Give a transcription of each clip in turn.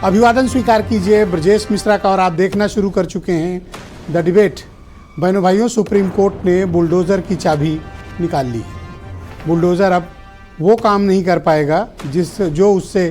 अभिवादन स्वीकार कीजिए ब्रजेश मिश्रा का और आप देखना शुरू कर चुके हैं द डिबेट। बहनों भाइयों, सुप्रीम कोर्ट ने बुलडोज़र की चाबी निकाल ली है। बुलडोज़र अब वो काम नहीं कर पाएगा जो उससे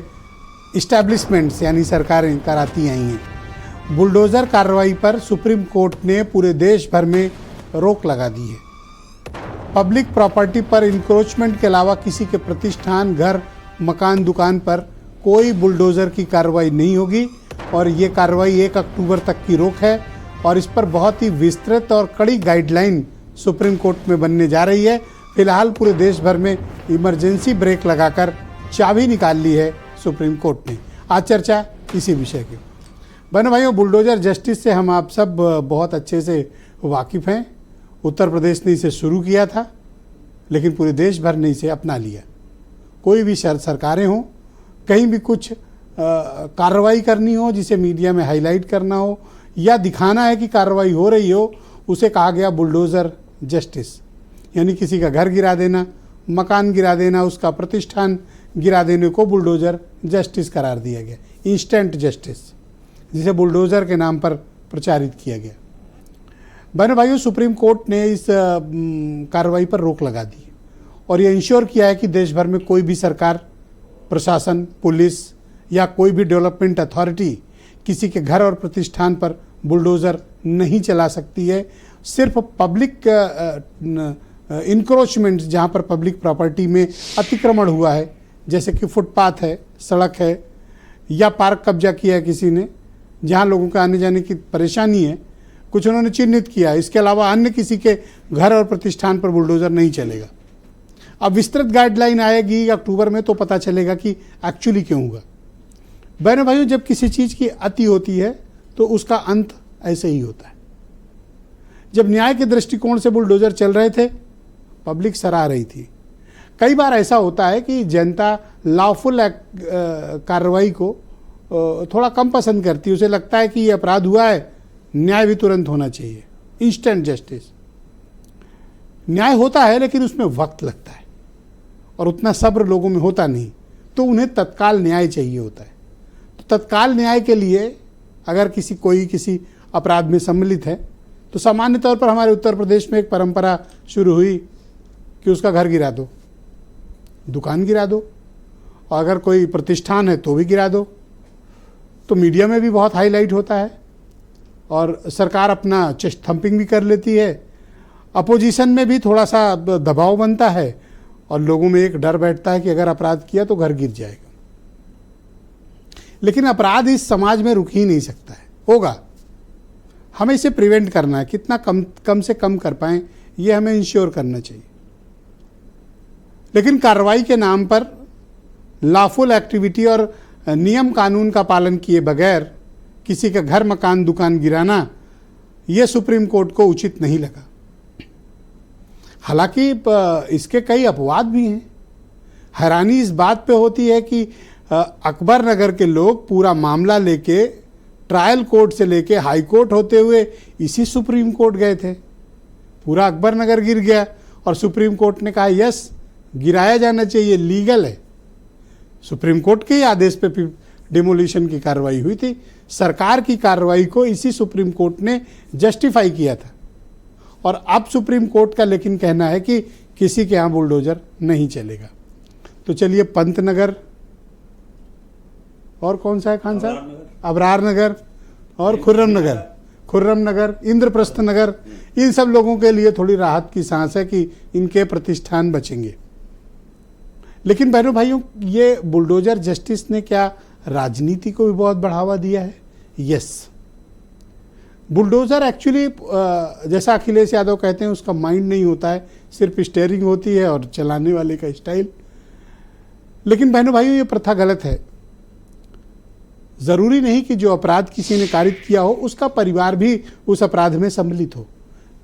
इस्टेब्लिशमेंट्स यानी सरकारें कराती आई हैं। बुलडोज़र कार्रवाई पर सुप्रीम कोर्ट ने पूरे देश भर में रोक लगा दी है। पब्लिक प्रॉपर्टी पर इंक्रोचमेंट के अलावा किसी के प्रतिष्ठान, घर, मकान, दुकान पर कोई बुलडोज़र की कार्रवाई नहीं होगी और ये कार्रवाई 1 अक्टूबर तक की रोक है और इस पर बहुत ही विस्तृत और कड़ी गाइडलाइन सुप्रीम कोर्ट में बनने जा रही है। फिलहाल पूरे देश भर में इमरजेंसी ब्रेक लगाकर चाबी निकाल ली है सुप्रीम कोर्ट ने। आज चर्चा इसी विषय की। बहनों भाइयों, बुलडोज़र जस्टिस से हम आप सब बहुत अच्छे से वाकिफ़ हैं। उत्तर प्रदेश ने इसे शुरू किया था लेकिन पूरे देश भर ने इसे अपना लिया। कोई भी सरकारें हों, कहीं भी कुछ कार्रवाई करनी हो जिसे मीडिया में हाईलाइट करना हो या दिखाना है कि कार्रवाई हो रही हो, उसे कहा गया बुलडोज़र जस्टिस। यानी किसी का घर गिरा देना, मकान गिरा देना, उसका प्रतिष्ठान गिरा देने को बुलडोज़र जस्टिस करार दिया गया। इंस्टेंट जस्टिस, जिसे बुलडोज़र के नाम पर प्रचारित किया गया। बहनों भाइयों, सुप्रीम कोर्ट ने इस कार्रवाई पर रोक लगा दी और ये इंश्योर किया है कि देश भर में कोई भी सरकार, प्रशासन, पुलिस या कोई भी डेवलपमेंट अथॉरिटी किसी के घर और प्रतिष्ठान पर बुलडोज़र नहीं चला सकती है। सिर्फ पब्लिक इंक्रोचमेंट, जहाँ पर पब्लिक प्रॉपर्टी में अतिक्रमण हुआ है, जैसे कि फुटपाथ है, सड़क है या पार्क कब्जा किया है किसी ने, जहाँ लोगों के आने जाने की परेशानी है, कुछ उन्होंने चिन्हित किया। इसके अलावा अन्य किसी के घर और प्रतिष्ठान पर बुलडोज़र नहीं चलेगा। अब विस्तृत गाइडलाइन आएगी अक्टूबर में तो पता चलेगा कि एक्चुअली क्यों होगा। बहनों भाइयों, जब किसी चीज़ की अति होती है तो उसका अंत ऐसे ही होता है। जब न्याय के दृष्टिकोण से बुलडोज़र चल रहे थे, पब्लिक सराह रही थी। कई बार ऐसा होता है कि जनता लॉफुल कार्रवाई को थोड़ा कम पसंद करती है। उसे लगता है कि ये अपराध हुआ है, न्याय भी तुरंत होना चाहिए। इंस्टेंट जस्टिस न्याय होता है लेकिन उसमें वक्त लगता है और उतना सब्र लोगों में होता नहीं, तो उन्हें तत्काल न्याय चाहिए होता है। तो तत्काल न्याय के लिए अगर किसी अपराध में सम्मिलित है तो सामान्य तौर पर हमारे उत्तर प्रदेश में एक परंपरा शुरू हुई कि उसका घर गिरा दो, दुकान गिरा दो, और अगर कोई प्रतिष्ठान है तो भी गिरा दो। तो मीडिया में भी बहुत हाईलाइट होता है और सरकार अपना चेस्ट थंपिंग भी कर लेती है। अपोजिशन में भी थोड़ा सा दबाव बनता है और लोगों में एक डर बैठता है कि अगर अपराध किया तो घर गिर जाएगा। लेकिन अपराध इस समाज में रुक ही नहीं सकता है, होगा। हमें इसे प्रिवेंट करना है, कितना कम से कम कर पाएं ये हमें इंश्योर करना चाहिए। लेकिन कार्रवाई के नाम पर लॉफुल एक्टिविटी और नियम कानून का पालन किए बगैर किसी का घर, मकान, दुकान गिराना, ये सुप्रीम कोर्ट को उचित नहीं लगा। हालांकि इसके कई अपवाद भी हैं। हैरानी इस बात पे होती है कि अकबर नगर के लोग पूरा मामला लेके ट्रायल कोर्ट से लेके हाई कोर्ट होते हुए इसी सुप्रीम कोर्ट गए थे। पूरा अकबर नगर गिर गया और सुप्रीम कोर्ट ने कहा यस, गिराया जाना चाहिए, लीगल है। सुप्रीम कोर्ट के ही आदेश पे डिमोलिशन की कार्रवाई हुई थी। सरकार की कार्रवाई को इसी सुप्रीम कोर्ट ने जस्टिफाई किया था और अब सुप्रीम कोर्ट का लेकिन कहना है कि किसी के यहाँ बुलडोज़र नहीं चलेगा। तो चलिए, पंतनगर और कौन सा है खान साहब, अबरार नगर और खुर्रम नगर, इंद्रप्रस्थ नगर, इन सब लोगों के लिए थोड़ी राहत की सांस है कि इनके प्रतिष्ठान बचेंगे। लेकिन बहनों भाइयों, ये बुलडोज़र जस्टिस ने क्या राजनीति को भी बहुत बढ़ावा दिया है? यस। बुलडोज़र एक्चुअली, जैसा अखिलेश यादव कहते हैं, उसका माइंड नहीं होता है, सिर्फ स्टीयरिंग होती है और चलाने वाले का स्टाइल। लेकिन बहनों भाइयों, ये प्रथा गलत है। ज़रूरी नहीं कि जो अपराध किसी ने कारित किया हो उसका परिवार भी उस अपराध में सम्मिलित हो।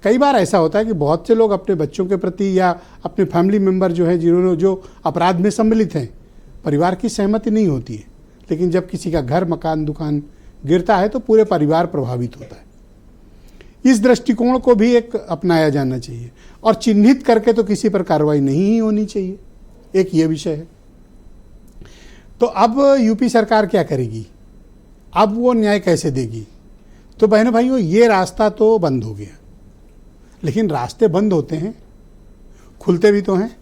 कई बार ऐसा होता है कि बहुत से लोग अपने बच्चों के प्रति या अपने फैमिली मेम्बर जो है, जिन्होंने जो अपराध में सम्मिलित हैं, परिवार की सहमति नहीं होती है। लेकिन जब किसी का घर, मकान, दुकान गिरता है तो पूरे परिवार प्रभावित होता है। इस दृष्टिकोण को भी एक अपनाया जाना चाहिए और चिन्हित करके तो किसी पर कार्रवाई नहीं ही होनी चाहिए। एक ये विषय है। तो अब यूपी सरकार क्या करेगी? अब वो न्याय कैसे देगी। तो बहनों भाइयों, ये रास्ता तो बंद हो गया, लेकिन रास्ते बंद होते हैं, खुलते भी तो हैं।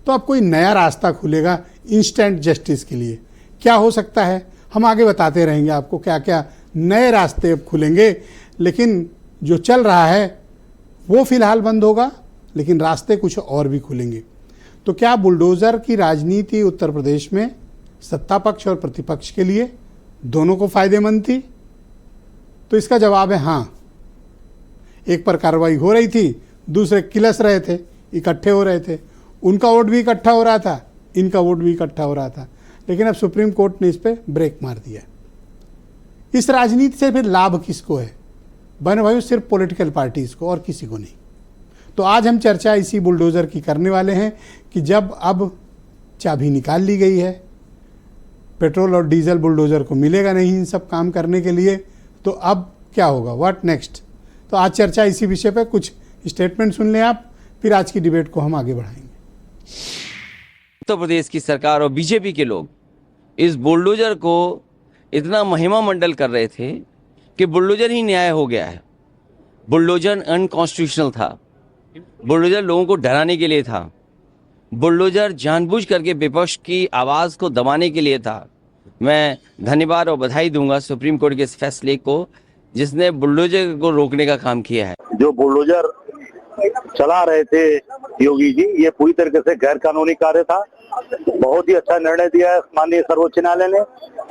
तो अब कोई नया रास्ता खुलेगा इंस्टेंट जस्टिस के लिए। क्या हो सकता है, हम आगे बताते रहेंगे आपको क्या क्या नए रास्ते अब खुलेंगे। लेकिन जो चल रहा है वो फिलहाल बंद होगा, लेकिन रास्ते कुछ और भी खुलेंगे। तो क्या बुलडोज़र की राजनीति उत्तर प्रदेश में सत्ता पक्ष और प्रतिपक्ष के लिए दोनों को फायदेमंद थी? तो इसका जवाब है हाँ। एक पर कार्रवाई हो रही थी, दूसरे किलस रहे थे, इकट्ठे हो रहे थे। उनका वोट भी इकट्ठा हो रहा था, इनका वोट भी इकट्ठा हो रहा था। लेकिन अब सुप्रीम कोर्ट ने इस पर ब्रेक मार दिया। इस राजनीति से फिर लाभ किसको है? बहनों भाइयों, सिर्फ पॉलिटिकल पार्टीज को और किसी को नहीं। तो आज हम चर्चा इसी बुलडोज़र की करने वाले हैं कि जब अब चाबी निकाल ली गई है, पेट्रोल और डीजल बुलडोज़र को मिलेगा नहीं इन सब काम करने के लिए, तो अब क्या होगा, व्हाट नेक्स्ट। तो आज चर्चा इसी विषय पर, कुछ स्टेटमेंट सुन लें आप, फिर आज की डिबेट को हम आगे बढ़ाएंगे। उत्तर प्रदेश की सरकार और बीजेपी के लोग इस बुलडोजर को इतना महिमा मंडल कर रहे थे कि बुलडोजर ही न्याय हो गया है। बुलडोजर अनकॉन्स्टिट्यूशनल था, बुलडोजर लोगों को डराने के लिए था, बुलडोजर जानबूझ करके विपक्ष की आवाज़ को दबाने के लिए था। मैं धन्यवाद और बधाई दूंगा सुप्रीम कोर्ट के इस फैसले को, जिसने बुलडोजर को रोकने का काम किया है। जो बुलडोजर चला रहे थे योगी जी, ये पूरी तरीके से गैर कानूनी कार्य था। बहुत ही अच्छा निर्णय दिया है माननीय सर्वोच्च न्यायालय ने।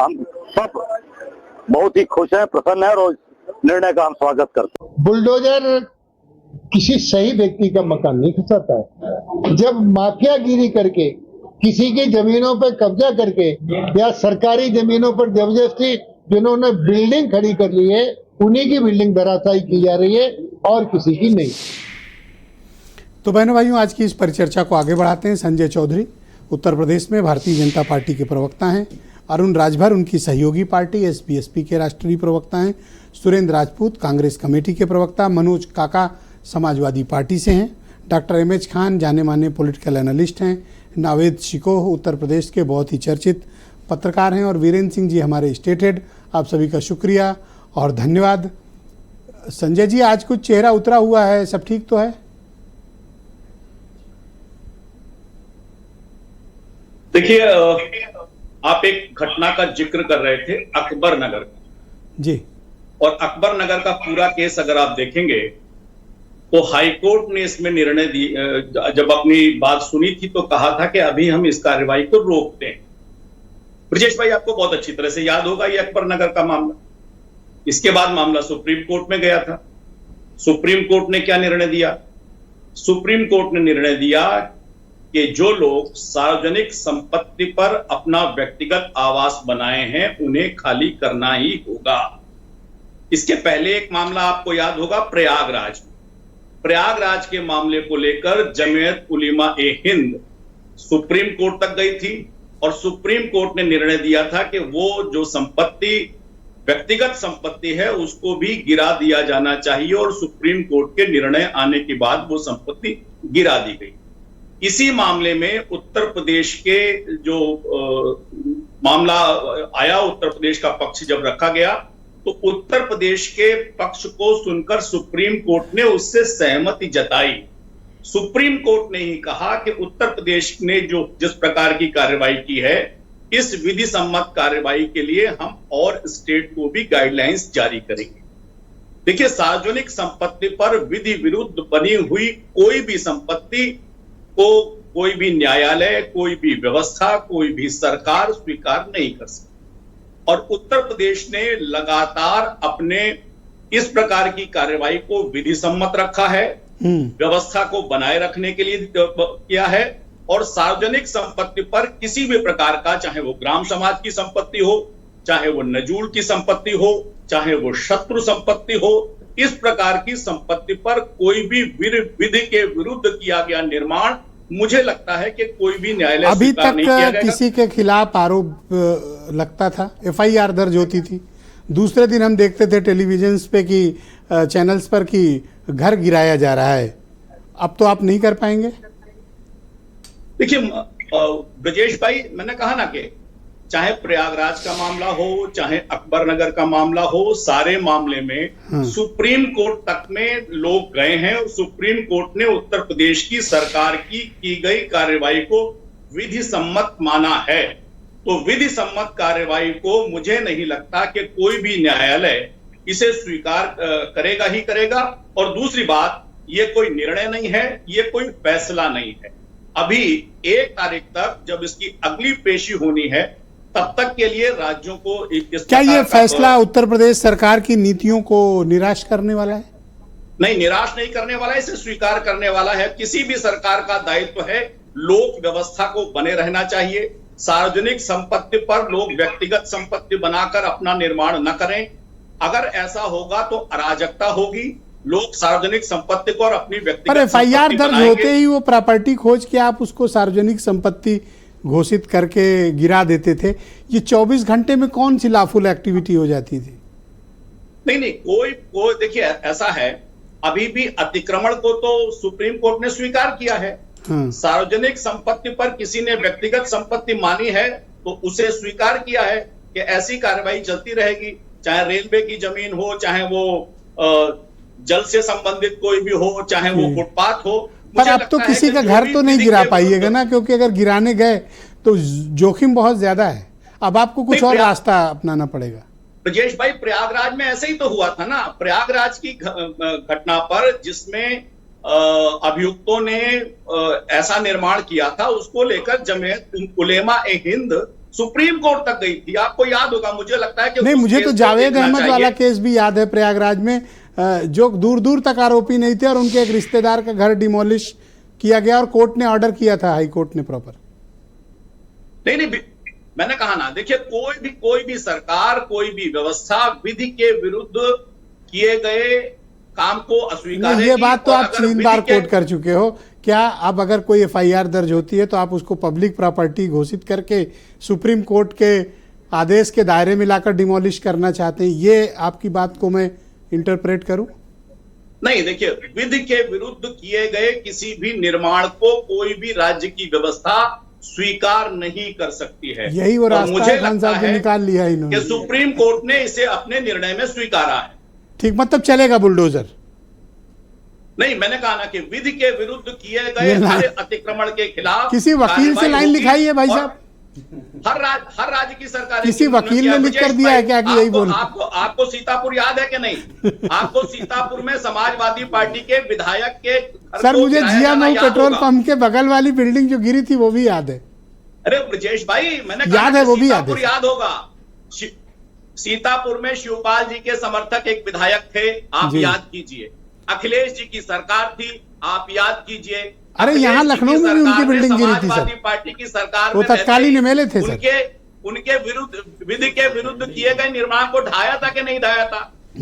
हम सब बहुत ही खुश हैं, प्रसन्न हैं और निर्णय का हम स्वागत करते हैं। बुलडोजर किसी सही व्यक्ति का मकान नहीं खसाता है। जब माफियागिरी करके किसी की जमीनों पर कब्जा करके या सरकारी जमीनों पर जबरदस्ती जिन्होंने बिल्डिंग खड़ी कर ली है, उन्हीं की बिल्डिंग धराशायी की जा रही है और किसी की नहीं। तो बहनों भाइयों, आज की इस परिचर्चा को आगे बढ़ाते हैं। संजय चौधरी उत्तर प्रदेश में भारतीय जनता पार्टी के प्रवक्ता हैं। अरुण राजभर उनकी सहयोगी पार्टी एसपी के राष्ट्रीय प्रवक्ता हैं। सुरेंद्र राजपूत कांग्रेस कमेटी के प्रवक्ता। मनोज काका समाजवादी पार्टी से हैं। डॉक्टर एमएच खान जाने माने पॉलिटिकल एनालिस्ट हैं। नावेद शिकोह उत्तर प्रदेश के बहुत ही चर्चित पत्रकार हैं। और वीरेंद्र सिंह जी हमारे स्टेट हेड। आप सभी का शुक्रिया और धन्यवाद। संजय जी, आज कुछ चेहरा उतरा हुआ है, सब ठीक तो है? देखिए, आप एक घटना का जिक्र कर रहे थे अकबर नगर का जी, और अकबर नगर का पूरा केस अगर आप देखेंगे तो हाईकोर्ट ने इसमें निर्णय दी, जब अपनी बात सुनी थी तो कहा था कि अभी हम इस कार्रवाई को रोकते हैं। ब्रजेश भाई, आपको बहुत अच्छी तरह से याद होगा ये अकबर नगर का मामला। इसके बाद मामला सुप्रीम कोर्ट में गया था। सुप्रीम कोर्ट ने क्या निर्णय दिया? सुप्रीम कोर्ट ने निर्णय दिया कि जो लोग सार्वजनिक संपत्ति पर अपना व्यक्तिगत आवास बनाए हैं उन्हें खाली करना ही होगा। इसके पहले एक मामला आपको याद होगा प्रयागराज के मामले को लेकर जमीयत उलेमा ए हिंद सुप्रीम कोर्ट तक गई थी और सुप्रीम कोर्ट ने निर्णय दिया था कि वो जो संपत्ति व्यक्तिगत संपत्ति है उसको भी गिरा दिया जाना चाहिए और सुप्रीम कोर्ट के निर्णय आने के बाद वो संपत्ति गिरा दी गई। इसी मामले में उत्तर प्रदेश के जो मामला आया, उत्तर प्रदेश का पक्ष जब रखा गया तो उत्तर प्रदेश के पक्ष को सुनकर सुप्रीम कोर्ट ने उससे सहमति जताई। सुप्रीम कोर्ट ने ही कहा कि उत्तर प्रदेश ने जो जिस प्रकार की कार्रवाई की है, इस विधि सम्मत कार्रवाई के लिए हम और स्टेट को भी गाइडलाइंस जारी करेंगे। देखिए, सार्वजनिक संपत्ति पर विधि विरुद्ध बनी हुई कोई भी संपत्ति को कोई भी न्यायालय, कोई भी व्यवस्था, कोई भी सरकार स्वीकार नहीं कर सकती। और उत्तर प्रदेश ने लगातार अपने इस प्रकार की कार्रवाई को विधि सम्मत रखा है, व्यवस्था को बनाए रखने के लिए किया है। और सार्वजनिक संपत्ति पर किसी भी प्रकार का, चाहे वो ग्राम समाज की संपत्ति हो, चाहे वो नजूल की संपत्ति हो, चाहे वो शत्रु संपत्ति हो, इस प्रकार की संपत्ति पर कोई भी विधि के विरुद्ध किया गया निर्माण, मुझे लगता है कि कोई भी न्यायालय अभी स्वीकार नहीं किया तक जाएगा। किसी के खिलाफ आरोप लगता था, एफआईआर दर्ज होती थी। दूसरे दिन हम देखते थे टेलीविजन पे कि चैनल्स पर कि घर गिराया जा रहा है। अब तो आप नहीं कर पाएंगे? देखिए ब्रजेश भाई, मैंने कहा ना कि चाहे प्रयागराज का मामला हो, चाहे अकबर नगर का मामला हो, सारे मामले में सुप्रीम कोर्ट तक में लोग गए हैं और सुप्रीम कोर्ट ने उत्तर प्रदेश की सरकार की गई कार्यवाही को विधि सम्मत माना है। तो विधि सम्मत कार्यवाही को मुझे नहीं लगता कि कोई भी न्यायालय इसे स्वीकार करेगा ही करेगा। और दूसरी बात, ये कोई निर्णय नहीं है, ये कोई फैसला नहीं है। अभी 1 तारीख तक जब इसकी अगली पेशी होनी है, तब तक के लिए राज्यों को क्या ये फैसला उत्तर प्रदेश सरकार की नीतियों को निराश करने वाला है? नहीं, निराश नहीं करने वाला है, इसे स्वीकार करने वाला है। किसी भी सरकार का दायित्व है लोक व्यवस्था को बने रहना चाहिए। सार्वजनिक संपत्ति पर लोग व्यक्तिगत संपत्ति बनाकर अपना निर्माण न करें। अगर ऐसा होगा तो अराजकता होगी। लोग सार्वजनिक संपत्ति को और अपनी व्यक्तिगत पर एफआईआर दर्ज होते ही वो प्रॉपर्टी खोज के आप उसको सार्वजनिक संपत्ति घोषित करके गिरा देते थे। ये 24 घंटे में कौन सी लॉफुल एक्टिविटी हो जाती थी? नहीं, कोई देखिए, ऐसा है, अभी भी अतिक्रमण को तो सुप्रीम कोर्ट ने स्वीकार किया है। सार्वजनिक संपत्ति पर किसी ने व्यक्तिगत संपत्ति मानी है तो उसे स्वीकार किया है कि ऐसी कार्रवाई चलती रहेगी, चाहे रेलवे की जमीन हो, चाहे वो जल से संबंधित कोई भी हो, चाहे वो फुटपाथ हो। पर अब तो किसी का घर तो नहीं गिरा पाइएगा ना, क्योंकि अगर गिराने गए तो जोखिम बहुत ज्यादा है। अब आपको कुछ और रास्ता अपनाना पड़ेगा। ब्रजेश भाई, प्रयागराज में ऐसे ही तो हुआ था ना। प्रयागराज की घटना पर जिसमें अभियुक्तों ने ऐसा निर्माण किया था, उसको लेकर जमीयत उलेमा ए हिंद सुप्रीम कोर्ट तक गई थी। आपको याद होगा, मुझे लगता है कि नहीं, मुझे तो जावेद अहमद वाला केस भी याद है प्रयागराज में, जो दूर दूर तक आरोपी नहीं थे और उनके एक रिश्तेदार का घर डिमोलिश किया गया और कोर्ट ने ऑर्डर किया था, हाई कोर्ट ने प्रॉपर। नहीं, मैंने कहा ना, देखिए, कोई भी सरकार, कोई भी व्यवस्था विधि के विरुद्ध किए गए काम को अस्वीकार। ये बात तो आप 3 बार कोर्ट कर चुके हो। क्या अब अगर कोई एफआईआर दर्ज होती है तो आप उसको पब्लिक प्रॉपर्टी घोषित करके सुप्रीम कोर्ट के आदेश के दायरे में लाकर डिमोलिश करना चाहते हैं? ये आपकी बात को मैं इंटरप्रेट करूं? नहीं, देखिए, विधि के विरुद्ध किए गए किसी भी निर्माण को कोई भी राज्य की व्यवस्था स्वीकार नहीं कर सकती है। यही वो रास्ता है, खान साहब ने निकाल लिया इन्होंने कि सुप्रीम कोर्ट ने इसे अपने निर्णय में स्वीकारा है। ठीक, मतलब चलेगा बुलडोजर? नहीं, मैंने कहा ना कि विधि के विरुद्ध किए गए हर अतिक्रमण के खिलाफ किसी वकील से लाइन लिखाई है भाई साहब? हर राज्य की सरकार, किसी वकील ने लिख कर दिया है क्या कि यही बोल? आपको सीतापुर याद है कि नहीं? आपको सीतापुर में समाजवादी पार्टी के विधायक के सर, मुझे जीएमओ पेट्रोल पंप के बगल वाली बिल्डिंग जो गिरी थी वो भी याद है। अरे ब्रजेश भाई, मैंने याद है, वो भी याद है। याद होगा, सीतापुर में शिवपाल जी के समर्थक एक विधायक थे, आप याद कीजिए। अखिलेश जी की सरकार थी, आप याद कीजिए। अरे यहाँ लखनऊ में भी उनकी बिल्डिंग गिरी थी सर, पार्टी की सरकार, वो तत्कालीन एमएलए थे सर। उनके विरुद्ध, विधि के विरुद्ध किए गए निर्माण को ढाया था कि नहीं ढाया था?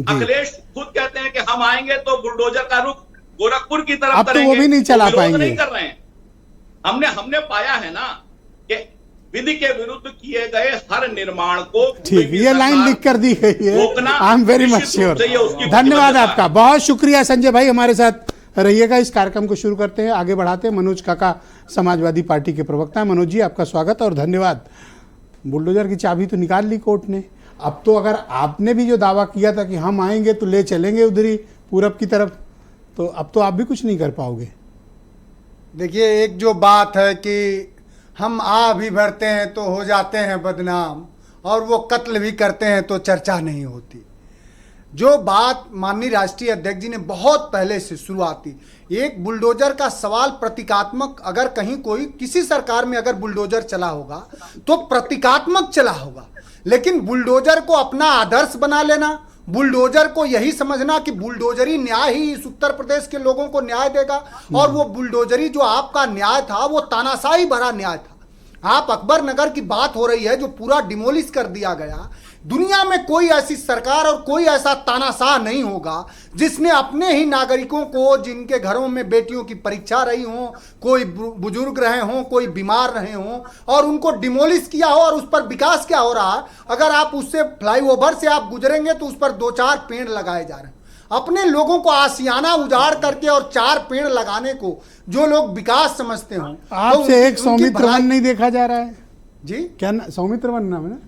अखिलेश खुद कहते हैं कि हम आएंगे तो बुलडोजर का रुख गोरखपुर की तरफ करेंगे। तो वो भी नहीं चला पाएंगे। नहीं कर रहे हैं। हमने पाया है ना कि विधि के विरुद्ध किए गए हर निर्माण को, ठीक, ये लाइन लिख कर दी गई है। I am very much sure. धन्यवाद आपका, बहुत शुक्रिया संजय भाई, हमारे साथ रहिएगा। इस कार्यक्रम को शुरू करते हैं, आगे बढ़ाते हैं। मनोज काका समाजवादी पार्टी के प्रवक्ता हैं। मनोज जी, आपका स्वागत और धन्यवाद। बुलडोजर की चाबी तो निकाल ली कोर्ट ने। अब तो अगर आपने भी जो दावा किया था कि हम आएंगे तो ले चलेंगे उधर ही पूरब की तरफ, तो अब तो आप भी कुछ नहीं कर पाओगे। देखिए, एक जो बात है कि हम आ भी भरते हैं तो हो जाते हैं बदनाम, और वो कत्ल भी करते हैं तो चर्चा नहीं होती। जो बात माननीय राष्ट्रीय अध्यक्ष जी ने बहुत पहले से शुरुआत की, एक बुलडोजर का सवाल प्रतीकात्मक, अगर कहीं कोई किसी सरकार में अगर बुलडोजर चला होगा तो प्रतीकात्मक चला होगा, लेकिन बुलडोजर को अपना आदर्श बना लेना, बुलडोजर को यही समझना कि बुलडोजरी न्याय ही इस उत्तर प्रदेश के लोगों को न्याय देगा, और वो बुलडोजरी जो आपका न्याय था वो तानाशाही भरा न्याय था। आप अकबर नगर की बात हो रही है जो पूरा डिमोलिश कर दिया गया। दुनिया में कोई ऐसी सरकार और कोई ऐसा तानाशाह नहीं होगा जिसने अपने ही नागरिकों को, जिनके घरों में बेटियों की परीक्षा रही हो, कोई बुजुर्ग रहे हों, कोई बीमार रहे हों, और उनको डिमोलिश किया हो। और उस पर विकास क्या हो रहा है, अगर आप उससे फ्लाईओवर से आप गुजरेंगे तो उस पर 2-4 पेड़ लगाए जा रहे हैं। अपने लोगों को आशियाना उजाड़ करके और 4 पेड़ लगाने को जो लोग विकास समझते हो, आपसे एक सौमित्र वन नहीं देखा जा रहा है। जी क्या सौमित्र वन नाम है ना?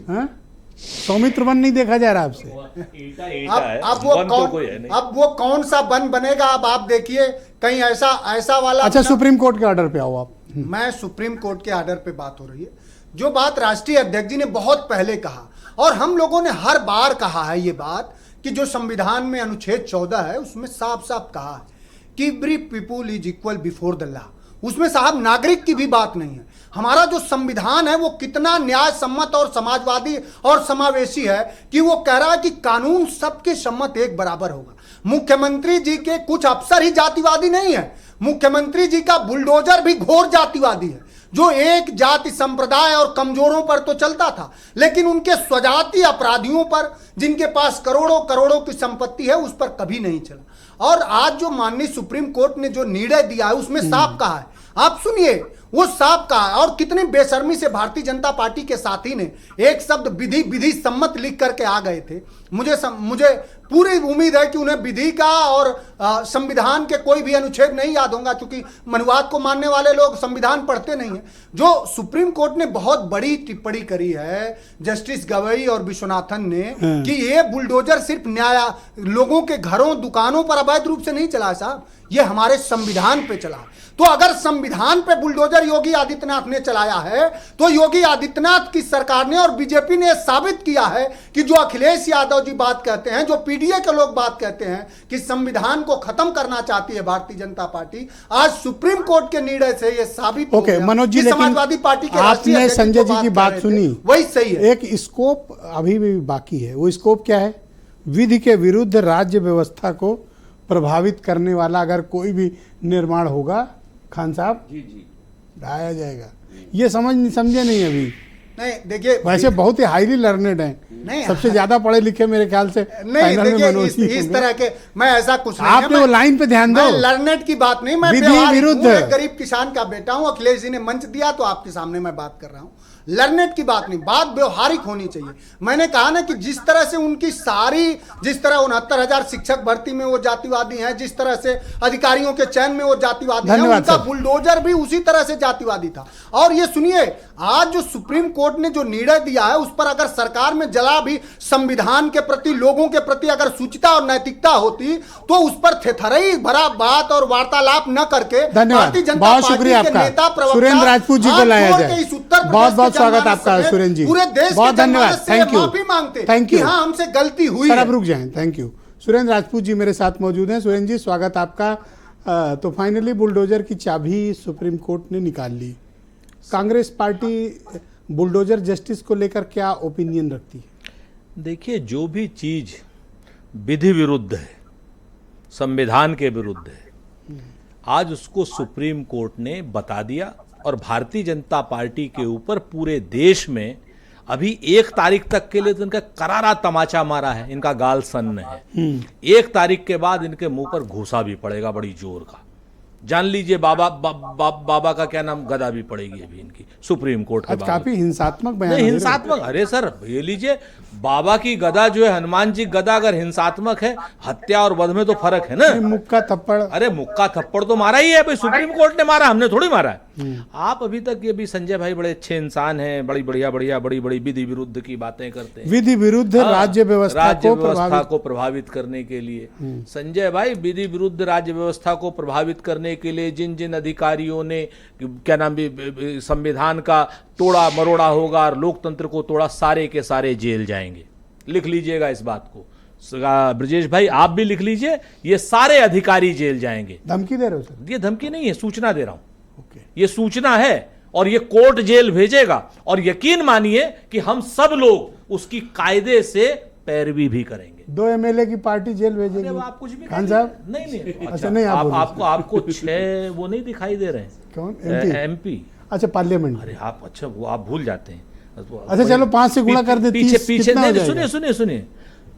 हाँ, सौमित्र वन नहीं देखा जा रहा आपसे? अब वो कौन सा वन बनेगा? अब आप देखिए कहीं ऐसा वाला अच्छा, सुप्रीम कोर्ट के ऑर्डर पे आओ आप। मैं सुप्रीम कोर्ट के ऑर्डर पे बात हो रही है, जो बात राष्ट्रीय अध्यक्ष जी ने बहुत पहले कहा और हम लोगों ने हर बार कहा है ये बात कि जो संविधान में अनुच्छेद 14 है उसमें साफ साफ कहा है कि every people is equal before the law. उसमें साहब नागरिक की भी बात नहीं है। हमारा जो संविधान है वो कितना न्याय सम्मत और समाजवादी और समावेशी है कि वो कह रहा है कि कानून सबके सम्मत एक बराबर होगा। मुख्यमंत्री जी के कुछ अफसर ही जातिवादी नहीं है, मुख्यमंत्री जी का बुलडोजर भी घोर जातिवादी है, जो एक जाति संप्रदाय और कमजोरों पर तो चलता था लेकिन उनके स्वजाति अपराधियों पर, जिनके पास करोड़ों करोड़ों की संपत्ति है, उस पर कभी नहीं चला। और आज जो माननीय सुप्रीम कोर्ट ने जो निर्णय दिया है उसमें साफ कहा है, आप सुनिए, वो साफ कहा है। और कितनी बेशर्मी से भारतीय जनता पार्टी के साथी ने एक शब्द विधि सम्मत लिख करके आ गए थे। मुझे पूरी उम्मीद है कि उन्हें विधि का और संविधान के कोई भी अनुच्छेद नहीं याद होगा, क्योंकि मनुवाद को मानने वाले लोग संविधान पढ़ते नहीं हैं। जो सुप्रीम कोर्ट ने बहुत बड़ी टिप्पणी करी है जस्टिस गवई और विश्वनाथन ने कि ये बुलडोजर सिर्फ लोगों के घरों दुकानों पर अवैध रूप से नहीं चला साहब, ये हमारे संविधान पे चला। तो अगर संविधान पे बुलडोजर योगी आदित्यनाथ ने चलाया है तो योगी आदित्यनाथ की सरकार ने और बीजेपी ने साबित किया है कि जो अखिलेश यादव जी बात कहते हैं, जो पीडीए के लोग बात कहते हैं कि संविधान को खत्म करना चाहती है भारतीय जनता पार्टी, आज सुप्रीम कोर्ट के निर्णय से यह साबित हो गया। मनोज जी, समाजवादी पार्टी के आपने संजय जी की बात सुनी, वही सही है। एक स्कोप अभी भी बाकी है। वो स्कोप क्या है? विधि के विरुद्ध राज्य व्यवस्था को प्रभावित करने वाला अगर कोई भी निर्माण होगा, खान साहब जी जी ढाया जाएगा। ये समझे नहीं अभी। नहीं देखिए, वैसे बहुत ही हाईली लर्नेड हैं, सबसे ज्यादा पढ़े लिखे मेरे ख्याल से नहीं। देखिए इस तरह के मैं ऐसा कुछ नहीं, आपने वो लाइन पे ध्यान दो, लर्नेड की बात नहीं, मैं विरुद्ध गरीब किसान का बेटा हूं। अखिलेश जी ने मंच दिया तो आपके सामने मैं बात कर रहा हूं। लर्नेड की बात नहीं, बात व्यवहारिक होनी चाहिए। मैंने कहा ना कि जिस तरह से उनकी सारी, जिस तरह 69,000 शिक्षक भर्ती में वो जातिवादी हैं, जिस तरह से अधिकारियों के चयन में वो जातिवादी हैं, उनका बुलडोजर भी उसी तरह से जातिवादी था। और ये सुनिए, आज जो सुप्रीम कोर्ट ने जो निर्णय दिया है उस पर अगर सरकार में जला भी संविधान के प्रति, लोगों के प्रति अगर सूचिता और नैतिकता होती तो उस पर थेथरई भरा बात और वार्तालाप न करके भारतीय जनता पार्टी के नेता प्रवक्ता सुरेंद्र राजपूत जी को लाया जाए। इस उत्तर बहुत स्वागत आपका सुरेंद्र जी, पूरे देश बहुत धन्यवाद, थैंक यू, माफी मांगते, थैंक यू। हाँ हमसे गलती हुई सर, आप रुक जाएं, थैंक यू। सुरेंद्र राजपूत जी मेरे साथ मौजूद हैं। सुरेंद्र जी, स्वागत आपका। तो फाइनली बुलडोजर की चाबी सुप्रीम कोर्ट ने निकाल ली। कांग्रेस पार्टी बुलडोजर जस्टिस को लेकर क्या ओपिनियन रखती है? देखिए, जो भी चीज विधि विरुद्ध है, संविधान के विरुद्ध है, आज उसको सुप्रीम कोर्ट ने बता दिया। और भारतीय जनता पार्टी के ऊपर पूरे देश में अभी 1 तारीख तक के लिए तो इनका करारा तमाचा मारा है, इनका गाल सन्न है। 1 तारीख के बाद इनके मुंह पर घूसा भी पड़ेगा बड़ी जोर का। जान लीजिए, बाबा का क्या नाम, गदा भी पड़ेगी अभी इनकी सुप्रीम कोर्ट के बाद। काफी हिंसात्मक बयान। नहीं हिंसात्मक, अरे सर ये लीजिए, बाबा की गदा जो है, हनुमान जी गदा अगर हिंसात्मक है, हत्या और वध में तो फर्क है ना। मुक्का थप्पड़, अरे मुक्का थप्पड़ तो मारा ही है भाई, सुप्रीम कोर्ट ने मारा, हमने थोड़ी मारा है। आप अभी तक ये भी संजय भाई बड़े अच्छे इंसान हैं, बड़ी बड़ी विधि विरुद्ध की बातें करते हैं, विधि विरुद्ध राज्य व्यवस्था को प्रभावित करने के लिए। संजय भाई, विधि विरुद्ध राज्य व्यवस्था को प्रभावित करने के लिए जिन जिन अधिकारियों ने क्या नाम भी संविधान का तोड़ा मरोड़ा होगा और लोकतंत्र को तोड़ा, सारे के सारे जेल जाएंगे। लिख लीजिएगा इस बात को, ब्रजेश भाई आप भी लिख लीजिए, ये सारे अधिकारी जेल जाएंगे। धमकी दे रहे हो सर? ये धमकी नहीं है, सूचना दे रहा हूं। ये सूचना है और ये कोर्ट जेल भेजेगा। और यकीन मानिए कि हम सब लोग उसकी कायदे से पैरवी भी करेंगे। 2 एमएलए की पार्टी जेल भेजेगी। आप कुछ भी खान साहब, नहीं अच्छा नहीं, आपको 6 वो नहीं दिखाई दे रहे हैं? कौन? एमपी? अच्छा, पार्लियामेंट। अरे आप, अच्छा वो आप भूल जाते हैं। अच्छा चलो 5 से गुणा कर दे, पीछे सुनिए,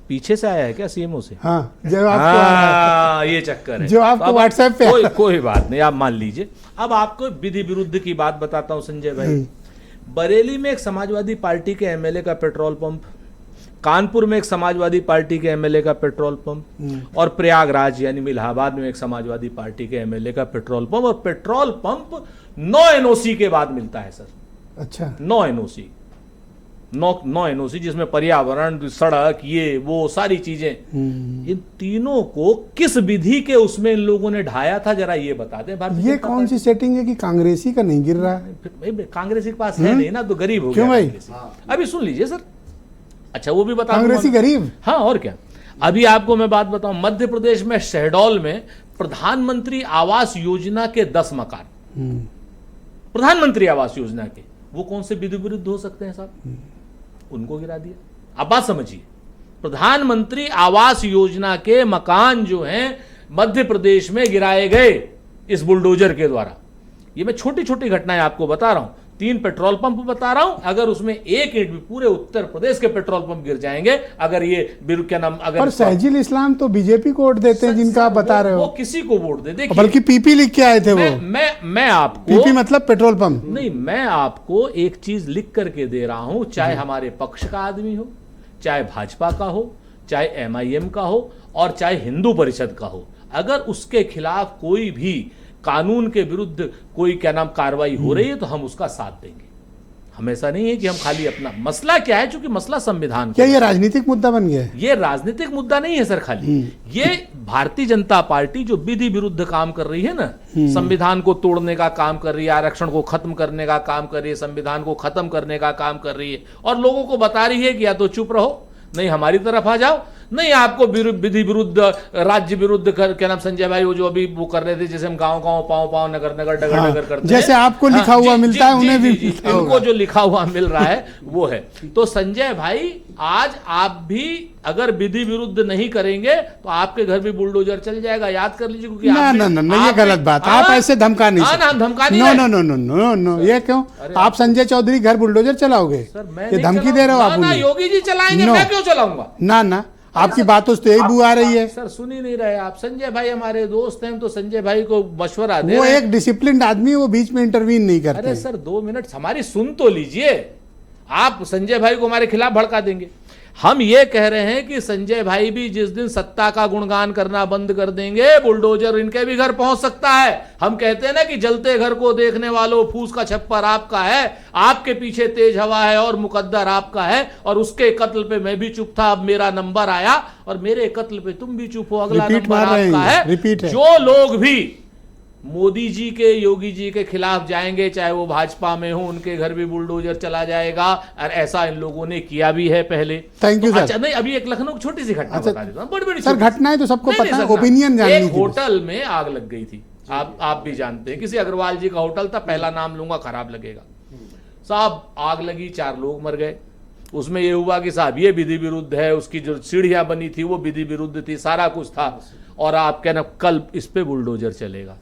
पीछे से आया है क्या सीएमओ से? हाँ, जो आपको ये चक्कर है, जो आपको व्हाट्सएप पे। कोई बात नहीं, आप मान लीजिए। अब आपको विधि विरुद्ध की बात बताता हूं संजय भाई। बरेली में एक समाजवादी पार्टी के एमएलए का पेट्रोल पंप, कानपुर में एक समाजवादी पार्टी के एमएलए का पेट्रोल पंप, और प्रयागराज यानी इलाहाबाद में एक समाजवादी पार्टी के एमएलए का पेट्रोल पंप। और पेट्रोल पंप 9 एनओसी के बाद मिलता है सर। अच्छा 9 एनओसी, 9 एनओसी, जिसमें पर्यावरण, सड़क, ये वो सारी चीजें, इन तीनों को किस विधि के उसमें इन लोगों ने ढाया था, जरा ये बता दें। भारतीय ये जनता कौन सी सेटिंग है कि कांग्रेसी का नहीं गिर रहा है? फिर कांग्रेस के पास है नहीं ना, तो गरीब हो क्यों गया भाई? कांग्रेसी। अभी सुन लीजिए सर, अच्छा वो भी बता कांग्रेसी दूंगा। गरीब? हाँ और क्या। अभी आपको मैं बात बताऊं, मध्य प्रदेश में शहडोल में प्रधानमंत्री आवास योजना के 10 मकान, प्रधानमंत्री आवास योजना के, वो कौन से विधि विरुद्ध हो सकते हैं साहब? उनको गिरा दिया। अब बात समझिए, प्रधानमंत्री आवास योजना के मकान जो हैं मध्य प्रदेश में गिराए गए इस बुलडोजर के द्वारा। ये मैं छोटी छोटी घटनाएं आपको बता रहा हूं। 3 पेट्रोल पंप बता रहा हूं, अगर उसमें एक ईंट भी, पूरे उत्तर प्रदेश के पेट्रोल पंप गिर जाएंगे अगर ये क्या नाम, अगर पर सहजिल इस्लाम तो बीजेपी को वोट देते हैं, जिनका आप बता रहे वो हो। किसी को वोट दे, देखिए बल्कि पीपी लिख के आए थे वो। मैं आपको पीपी मतलब पेट्रोल पंप। नहीं, मैं आपको एक चीज लिख करके दे रहा हूं, चाहे हमारे पक्ष का आदमी हो, चाहे भाजपा का हो, चाहे एमआईएम का हो, और चाहे हिंदू परिषद का हो, अगर उसके खिलाफ कोई भी कानून के विरुद्ध कोई क्या नाम कार्रवाई हो रही है तो हम उसका साथ देंगे। हमेशा नहीं है कि हम खाली अपना, मसला क्या है, चूंकि मसला संविधान क्या ये राजनीतिक मुद्दा बन गया है? ये राजनीतिक मुद्दा नहीं है सर, खाली ये भारतीय जनता पार्टी जो विधि विरुद्ध काम कर रही है ना, संविधान को तोड़ने का काम कर रही है, आरक्षण को खत्म करने का काम कर रही है, संविधान को खत्म करने का काम कर रही है, और लोगों को बता रही है कि या तो चुप रहो, नहीं हमारी तरफ आ जाओ, नहीं आपको विधि विरुद्ध, राज्य विरुद्ध क्या नाम, संजय भाई वो जो अभी वो कर रहे थे, जैसे हम गांव गांव, पांव पांव, नगर नगर, डगर डगर करते हैं, जैसे आपको लिखा हुआ मिलता है उन्हें भी मिलता इनको होगा। जो लिखा हुआ मिल रहा है वो है। तो संजय भाई, आज आप भी अगर विधि विरुद्ध नहीं करेंगे तो आपके घर भी बुलडोजर चल जाएगा, याद कर लीजिए, क्योंकि ना ना ना, ये गलत बात, आप ऐसे धमका नहीं सकते। धमका नहीं, no no no no no no, ये क्यों? आप संजय चौधरी घर बुलडोजर चलाओगे? ये धमकी दे रहे हो आप उन्हें? योगी जी चलाएंगे, मैं क्यों चलाऊंगा? ना ना, आपकी बातों से यही बू आ रही है। सर सुन ही नहीं रहे आप। संजय भाई हमारे दोस्त हैं, तो संजय भाई को मशवरा दे, वो एक डिसिप्लिन्ड आदमी है, वो बीच में इंटरवीन नहीं करते। अरे सर 2 मिनट हमारी सुन तो लीजिए। आप संजय भाई को हमारे खिलाफ भड़का देंगे। हम ये कह रहे हैं कि संजय भाई भी जिस दिन सत्ता का गुणगान करना बंद कर देंगे, बुलडोजर इनके भी घर पहुंच सकता है। हम कहते हैं ना कि जलते घर को देखने वालों, फूस का छप्पर आपका है, आपके पीछे तेज हवा है और मुकद्दर आपका है, और उसके कत्ल पे मैं भी चुप था, अब मेरा नंबर आया, और मेरे कत्ल पे तुम भी चुप हो, अगला नंबर आपका है। रिपीट है। जो लोग भी मोदी जी के, योगी जी के खिलाफ जाएंगे, चाहे वो भाजपा में हो, उनके घर भी बुलडोजर चला जाएगा, और ऐसा इन लोगों ने किया भी है पहले। Thank you sir. अच्छा नहीं, अभी एक लखनऊ की छोटी सी घटना बता देता हूं, बड़ी सर घटनाएं तो सबको पता है, ओपिनियन जाननी एक थी। होटल में आग लग गई थी, आप भी जानते हैं, किसी अग्रवाल जी का होटल था, पहला नाम लूंगा खराब लगेगा साहब। आग लगी, 4 लोग मर गए। उसमें यह हुआ कि साहब ये विधि विरुद्ध है, उसकी जो सीढ़ियां बनी थी वो विधि विरुद्ध थी, सारा कुछ था, और आप कहना कल इस पे बुलडोजर चलेगा।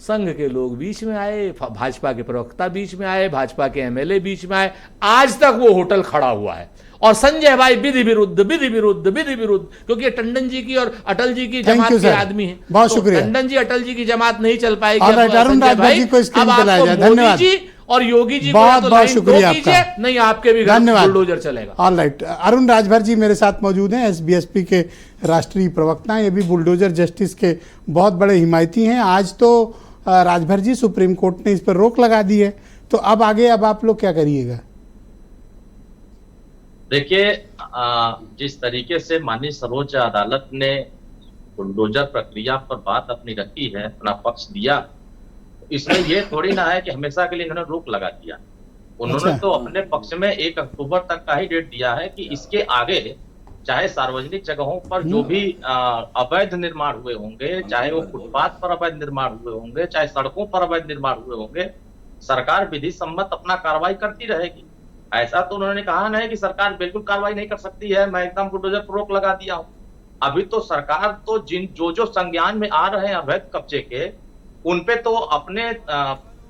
संघ के लोग बीच में आए, भाजपा के प्रवक्ता बीच में आए, भाजपा के एमएलए बीच में आए, आज तक वो होटल खड़ा हुआ है। और संजय भाई विधि विरुद्ध, विधि विरुद्ध, विधि विरुद्ध, क्योंकि टंडन जी की और अटल जी की जमात के आदमी हैं। बहुत शुक्रिया। टंडन जी, अटल जी की जमात नहीं चल पाएगी। अरुण राजभर जी को स्क्रीन पे लाया जाए। धन्यवाद जी और योगी जी बहुत बहुत शुक्रिया आपका। नहीं आपके भी धन्यवाद। बुलडोजर चलेगा। ऑल राइट, अरुण राजभर जी मेरे साथ मौजूद हैं, एसबीएसपी के राष्ट्रीय प्रवक्ता हैं, ये भी बुलडोजर जस्टिस के बहुत बड़े हिमायती हैं। आज तो राजभर जी, सुप्रीम कोर्ट ने इस पर रोक लगा दी है, तो अब आगे अब आप लोग क्या करिएगा? देखिए, जिस तरीके से माननीय सर्वोच्च अदालत ने बुलडोजर प्रक्रिया पर बात अपनी रखी है, अपना पक्ष दिया, इसमें यह थोड़ी ना है कि हमेशा के लिए इन्होंने रोक लगा दिया। उन्होंने तो अपने पक्ष में 1 अक्टूबर तक का ही डेट दिया है कि इसके आगे चाहे सार्वजनिक जगहों पर जो भी अवैध निर्माण हुए होंगे, चाहे वो फुटपाथ पर अवैध निर्माण हुए होंगे, चाहे सड़कों पर अवैध निर्माण हुए होंगे, सरकार विधि सम्मत अपना कार्रवाई करती रहेगी। ऐसा तो उन्होंने कहा नहीं कि सरकार बिल्कुल कार्रवाई नहीं कर सकती है, मैं एकदम बुलडोजर पर रोक लगा दिया हूं। अभी तो सरकार तो जो संज्ञान में आ रहे हैं अवैध कब्जे के, उनपे तो अपने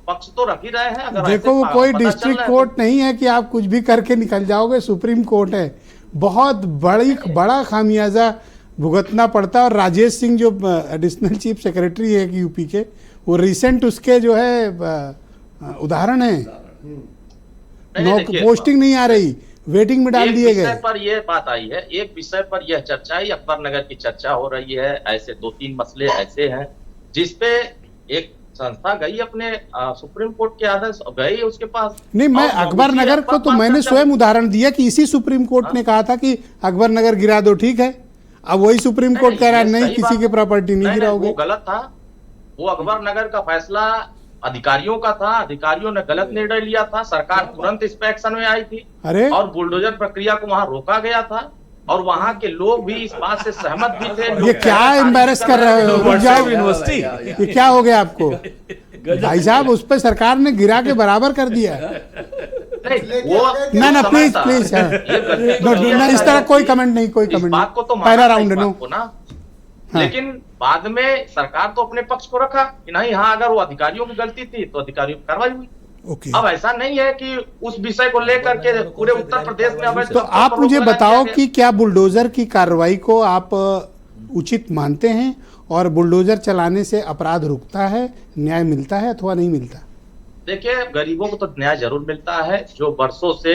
पक्ष तो रख ही रहे हैं। अगर देखो, वो कोई डिस्ट्रिक्ट कोर्ट नहीं है कि आप कुछ भी करके निकल जाओगे, सुप्रीम कोर्ट है। बहुत बड़ा खामियाजा भुगतना पड़ता है। और राजेश सिंह जो एडिशनल चीफ सेक्रेटरी है यूपी के, वो रिसेंट उसके जो है उदाहरण है। पोस्टिंग नहीं आ रही, वेटिंग में डाल दिए गए। विषय पर यह बात आई है, एक विषय पर यह चर्चा है, अकबर नगर की चर्चा हो रही है, ऐसे 2-3 मसले ऐसे हैं जिसपे एक संस्था गई अपने सुप्रीम कोर्ट के आदेश गई उसके पास। नहीं, मैं और अकबर उसी नगर को तो बात मैंने चर्चा स्वयं उदाहरण दिया कि इसी सुप्रीम कोर्ट ने कहा था कि अकबर नगर गिरा दो, ठीक है। अब वही सुप्रीम कोर्ट कह रहा है ये नहीं, सही किसी बात की है। प्रॉपर्टी नहीं गिराओगे। वो गलत था, वो अकबर नगर का फैसला अधिकारियों का था, अधिकारियों ने गलत निर्णय लिया था, सरकार तुरंत इस पे एक्शन में आई थी अरे और बुलडोजर प्रक्रिया को वहां रोका गया था और वहां के लोग भी इस बात से सहमत भी थे। ये क्या एम्बेरस कर रहे हो? रुक जाओ। यूनिवर्सिटी ये क्या हो गया आपको? भाई साहब, उस पर सरकार ने गिरा के बराबर कर दिया। ना ना, प्लीज प्लीज, इस तरह कोई कमेंट नहीं, कोई कमेंट बात को तो नहीं। पहला राउंड नो। हाँ। लेकिन बाद में सरकार तो अपने पक्ष को रखा कि नहीं, हाँ अगर वो अधिकारियों की गलती थी तो अधिकारियों की कार्रवाई हुई। ओके, अब ऐसा नहीं है कि उस विषय को लेकर के पूरे उत्तर प्रदेश में अवैध तो आप मुझे बताओ कि क्या बुलडोजर की कार्रवाई को आप उचित मानते हैं और बुलडोजर चलाने से अपराध रुकता है, न्याय मिलता है अथवा नहीं मिलता? देखिए, गरीबों को तो न्याय जरूर मिलता है, जो बरसों से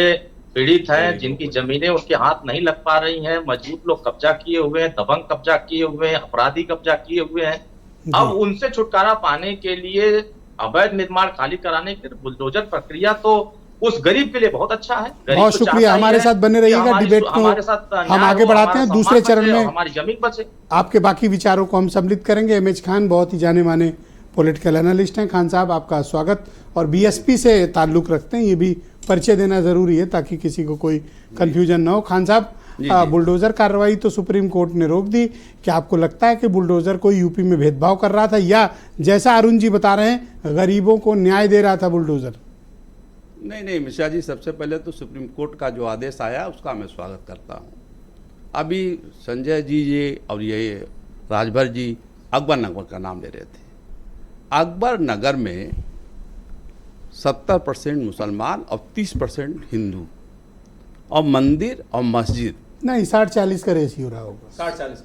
पीड़ित हैं, जिनकी जमीनें उनके हाथ नहीं लग पा रही हैं, मजबूत लोग कब्जा किए हुए हैं, दबंग कब्जा किए हुए हैं, अपराधी कब्जा किए हुए हैं। अब उनसे छुटकारा पाने के लिए, अवैध निर्माण खाली कराने के लिए बुलडोजर प्रक्रिया तो उस गरीब के लिए बहुत अच्छा है। बहुत शुक्रिया, हमारे साथ बने रहिएगा। डिबेट को हम आगे बढ़ाते हैं। दूसरे चरण में हमारी जमीन बचे। आपके बाकी विचारों को हम सम्मिलित करेंगे। एमएच खान बहुत ही जाने माने पॉलिटिकल एनालिस्ट हैं। खान साहब, आपका स्वागत। और बीएसपी से ताल्लुक रखते हैं, ये भी परिचय देना जरूरी है ताकि किसी को कोई कंफ्यूजन ना हो। खान साहब, बुलडोजर कार्रवाई तो सुप्रीम कोर्ट ने रोक दी। क्या आपको लगता है कि बुलडोजर कोई यूपी में भेदभाव कर रहा था, या जैसा अरुण जी बता रहे हैं गरीबों को न्याय दे रहा था बुलडोजर? नहीं मिश्रा जी, सबसे पहले तो सुप्रीम कोर्ट का जो आदेश आया उसका मैं स्वागत करता हूँ। अभी संजय जी ये और ये राजभर जी अकबर नगर का नाम ले रहे थे। अकबर नगर में 70% मुसलमान और 30% हिंदू, और मंदिर और मस्जिद नहीं, 60-40 का रेशियो रहा होगा।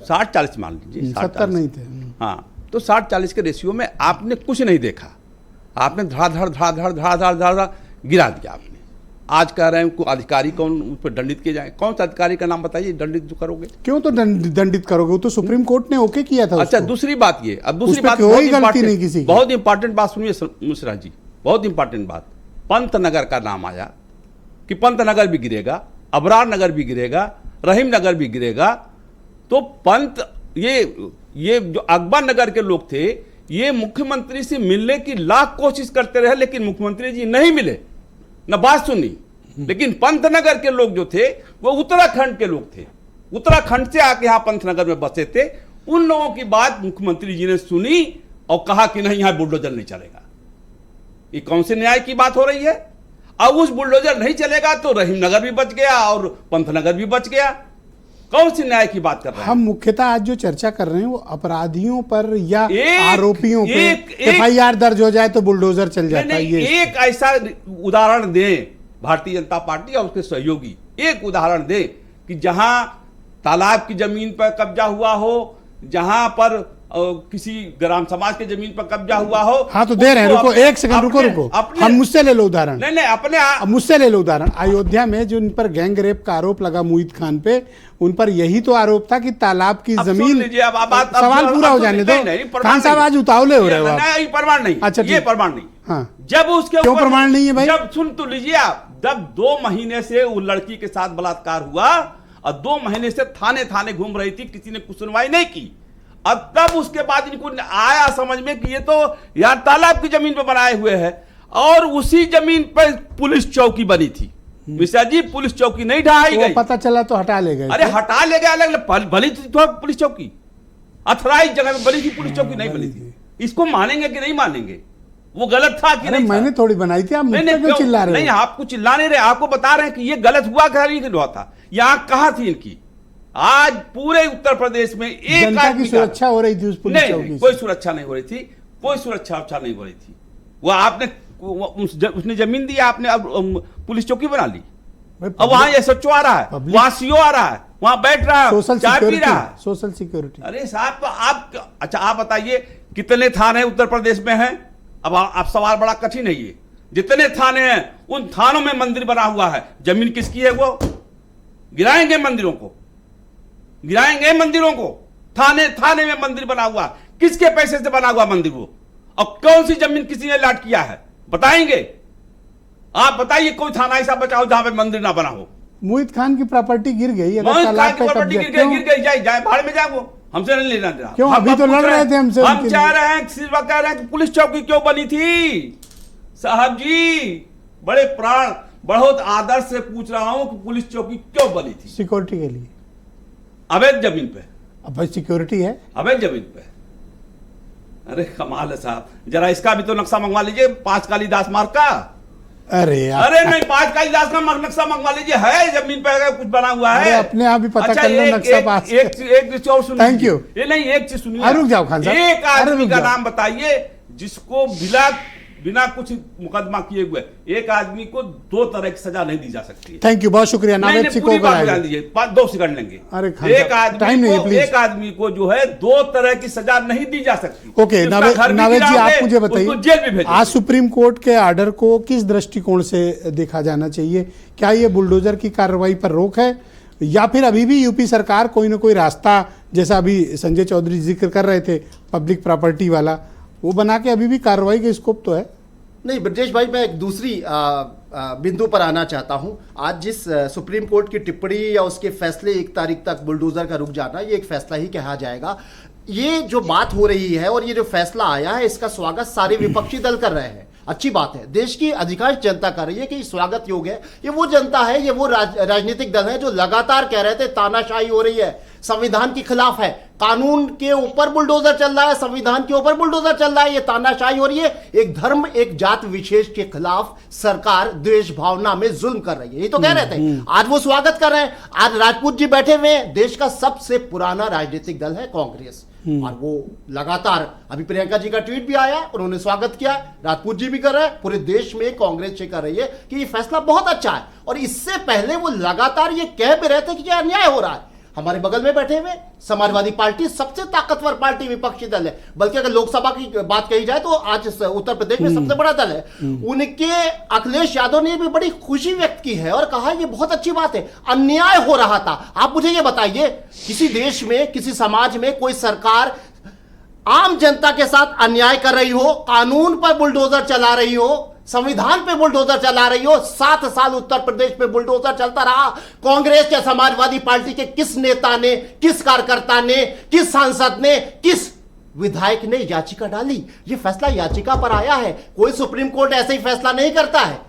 60-40 मान लीजिए, 70 नहीं थे। हाँ, तो 60-40 के रेशियो में आपने कुछ नहीं देखा। आपने धड़ाधड़ गिरा दिया आपने। आज कह रहे हैं को अधिकारी कौन उस पर दंडित किए जाए। कौन सा अधिकारी का नाम बताइए दंडित जो करोगे? क्यों तो दंडित करोगे? वो तो सुप्रीम कोर्ट ने ओके किया था। अच्छा, दूसरी बात ये, अब दूसरी उसपे बात कोई गलती नहीं किसी की। बहुत इंपॉर्टेंट बात सुनिए मिश्रा जी, बहुत इंपॉर्टेंट बात। पंतनगर का नाम आया कि पंतनगर भी गिरेगा, अबरार नगर भी गिरेगा, रहीम नगर भी गिरेगा। तो पंत ये जो अकबर नगर के लोग थे, ये मुख्यमंत्री से मिलने की लाख कोशिश करते रहे, लेकिन मुख्यमंत्री जी नहीं मिले, न बात सुनी। लेकिन पंतनगर के लोग जो थे वो उत्तराखंड के लोग थे, उत्तराखंड से आके यहाँ पंतनगर में बसे थे। उन लोगों की बात मुख्यमंत्री जी ने सुनी और कहा कि नहीं, यहाँ बुलडोजर नहीं चलेगा। ये कौन से न्याय की बात हो रही है? अब उस बुलडोजर नहीं चलेगा तो रहीम नगर भी बच गया और पंतनगर भी बच गया। कौन सी न्याय की बात कर रहे हैं? हम मुख्यतः आज जो चर्चा कर रहे हैं वो अपराधियों पर या एक- आरोपियों पे एक- एफआईआर दर्ज हो जाए तो बुलडोजर चल जाता है। नहीं, ये एक ऐसा उदाहरण दें भारतीय जनता पार्टी और उसके सहयोगी, एक उदाहरण दें कि जहां तालाब की जमीन पर कब्जा हुआ हो, जहां पर किसी ग्राम समाज के जमीन पर कब्जा हुआ हो। हाँ तो दे रहे हैं, रुको एक सेकंड, रुको हम मुझसे ले लो उदाहरण। नहीं अपने अब मुझसे ले लो उदाहरण। अयोध्या में जो उन पर गैंग रेप का आरोप लगा मुईद खान पे, उन पर यही तो आरोप था कि तालाब की जमीन। सवाल पूरा हो जाने दो। खान साहब आज उतावले हो रहे हो आप। नहीं, प्रमाण नहीं। अच्छा, ये प्रमाण नहीं। हाँ, जब उसके क्यों प्रमाण नहीं है भाई? जब सुन तो लीजिए आप, जब 2 महीने से उस लड़की के साथ बलात्कार हुआ और 2 महीने से थाने थाने घूम रही थी, किसी ने कुछ सुनवाई नहीं की। अब तब उसके बाद इनको आया समझ में कि ये तो यार तालाब की जमीन पर बनाए हुए है, और उसी जमीन पर पुलिस चौकी बनी थी। मिश्रा जी, पुलिस चौकी नहीं ढहाई गई। पता चला तो हटा ले गए। अरे हटा ले गए, अलग भली थी तो पुलिस चौकी, अथराइज जगह में बनी थी पुलिस चौकी, नहीं बनी थी। इसको मानेंगे कि नहीं मानेंगे? वो गलत था कि नहीं? मैंने थोड़ी बनाई थी, आप मुझ पे क्यों चिल्ला रहे हो? नहीं, आपको चिल्ला नहीं रहे, आपको बता रहे हैं कि ये गलत हुआ था। यहाँ कहाँ थी इनकी? आज पूरे उत्तर प्रदेश में एक जनता की सुरक्षा हो रही थी उस पुलिस चौकी से। कोई सुरक्षा नहीं हो रही थी, कोई सुरक्षा नहीं हो रही थी। वो आपने उसने जमीन दी, आपने अब पुलिस चौकी बना ली। अब वहां एसएचओ आ रहा है, वहां सीओ आ रहा है, वहां बैठ रहा है, चाय पी रहा है। Social security. अरे साहब, तो आप अच्छा आप बताइए कितने थाने उत्तर प्रदेश में हैं? अब आप सवाल बड़ा कठिन है ये। जितने थाने हैं उन थानों में मंदिर बना हुआ है, जमीन किसकी है? वो गिराएंगे मंदिरों को, गिराएंगे मंदिरों को। थाने थाने में मंदिर बना हुआ, किसके पैसे से बना हुआ मंदिर वो? और कौन सी जमीन किसी ने लाट किया है बताएंगे? आप बताइए कोई थाना ऐसा बचाओ जहां पे मंदिर ना बना हो। मोहित खान की प्रॉपर्टी गिर गई, अगर मोहित तालाब खान की पे प्रॉपर्टी कब्जा- गिर गई जाए भाड़ में जाए, वो हमसे नहीं लेना देना। क्यों? अभी तो लड़ रहे थे हमसे हम उनके चाह लिए। रहे हैं, सिर्फ कह रहे हैं कि पुलिस चौकी क्यों बनी थी साहब जी? बड़े प्राण बहुत आदर से पूछ रहा हूं कि पुलिस चौकी क्यों बनी थी? सिक्योरिटी के लिए। अवैध जमीन पे, अब भाई सिक्योरिटी है। अवैध जमीन पे। अरे कमाल है साहब, जरा इसका भी तो नक्शा मंगवा लीजिए, 5 कालीदास मार्ग का। अरे यार, अरे नहीं, 5 कालीदास का नक्शा मंगवा लीजिए, है जमीन पे अगर कुछ बना हुआ अरे है अपने आप ही पता अच्छा, कर लो एक- नक्शा एक- पास। एक चीज और सुनिए। Thank you। ये नहीं, एक चीज सुनिए। अरे रुक जाओ खान साहब। एक अरे आदमी रुक का जाओ। नाम बताइए जिसको बिना कुछ मुकदमा किए हुए एक आदमी को 2 तरह की सजा नहीं दी जा सकती है। थैंक यू, बहुत शुक्रिया। नहीं, नावेद नहीं, सिंह पूरी को बात कराइए। बता दीजिए, 2 सेकंड लेंगे। अरे खान साहब, टाइम नहीं है, प्लीज। एक आदमी को जो है 2 तरह की सजा नहीं दी जा सकती। ओके, जिसका नावेद घर भी नावेद जी गिराओगे, आप मुझे उसको बताइए, जेल में भेजोगे। आज सुप्रीम कोर्ट के आर्डर को किस दृष्टिकोण से देखा जाना चाहिए? क्या ये बुलडोजर की कार्रवाई पर रोक है, या फिर अभी भी यूपी सरकार कोई ना कोई रास्ता, जैसा अभी संजय चौधरी जिक्र कर रहे थे पब्लिक प्रॉपर्टी वाला, वो बना के अभी भी कार्रवाई का स्कोप तो है? नहीं ब्रजेश भाई, मैं एक दूसरी बिंदु पर आना चाहता हूं। आज जिस सुप्रीम कोर्ट की टिप्पणी या उसके फैसले 1 तारीख तक बुलडोजर का रुक जाना, ये एक फैसला ही कहा जाएगा। ये जो बात हो रही है और ये जो फैसला आया है, इसका स्वागत सारे विपक्षी दल कर रहे हैं। अच्छी बात है, देश की अधिकांश जनता कर रही है कि स्वागत योग्य है। ये वो जनता है, ये वो राजनीतिक दल है जो लगातार कह रहे थे तानाशाही हो रही है, संविधान के खिलाफ है, कानून के ऊपर बुलडोजर चल रहा है, संविधान के ऊपर बुलडोजर चल रहा है, ये तानाशाही हो रही है, एक धर्म एक जात विशेष के खिलाफ सरकार द्वेष भावना में जुल्म कर रही है, ये तो कह रहे थे। आज वो स्वागत कर रहे हैं। आज राजपूत जी बैठे हुए हैं, देश का सबसे पुराना राजनीतिक दल है कांग्रेस, और वो लगातार, अभी प्रियंका जी का ट्वीट भी आया, उन्होंने स्वागत किया, राजपूत जी भी कर रहे हैं, पूरे देश में कांग्रेस ये कर रही है कि ये फैसला बहुत अच्छा है। और इससे पहले वो लगातार ये कह भी रहे थे कि ये अन्याय हो रहा है। हमारे बगल में बैठे हुए समाजवादी पार्टी सबसे ताकतवर पार्टी विपक्षी दल है, बल्कि अगर लोकसभा की बात कही जाए तो आज उत्तर प्रदेश में सबसे बड़ा दल है। उनके अखिलेश यादव ने भी बड़ी खुशी व्यक्त की है और कहा ये बहुत अच्छी बात है, अन्याय हो रहा था। आप मुझे ये बताइए, किसी देश में किसी समाज में कोई सरकार आम जनता के साथ अन्याय कर रही हो, कानून पर बुलडोजर चला रही हो, संविधान पे बुलडोजर चला रही हो, 7 साल उत्तर प्रदेश पे बुलडोजर चलता रहा, कांग्रेस या समाजवादी पार्टी के किस नेता ने, किस कार्यकर्ता ने, किस सांसद ने, किस विधायक ने याचिका डाली? ये फैसला याचिका पर आया है, कोई सुप्रीम कोर्ट ऐसे ही फैसला नहीं करता है।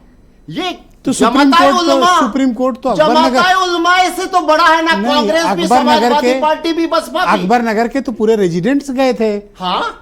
ये तो सुप्रीम कोर्ट तो जमाताए उलमा से तो बड़ा है ना, कांग्रेस भी, समाजवादी पार्टी भी, बसपा भी। अकबर नगर के तो पूरे रेजिडेंट्स गए थे, हाँ,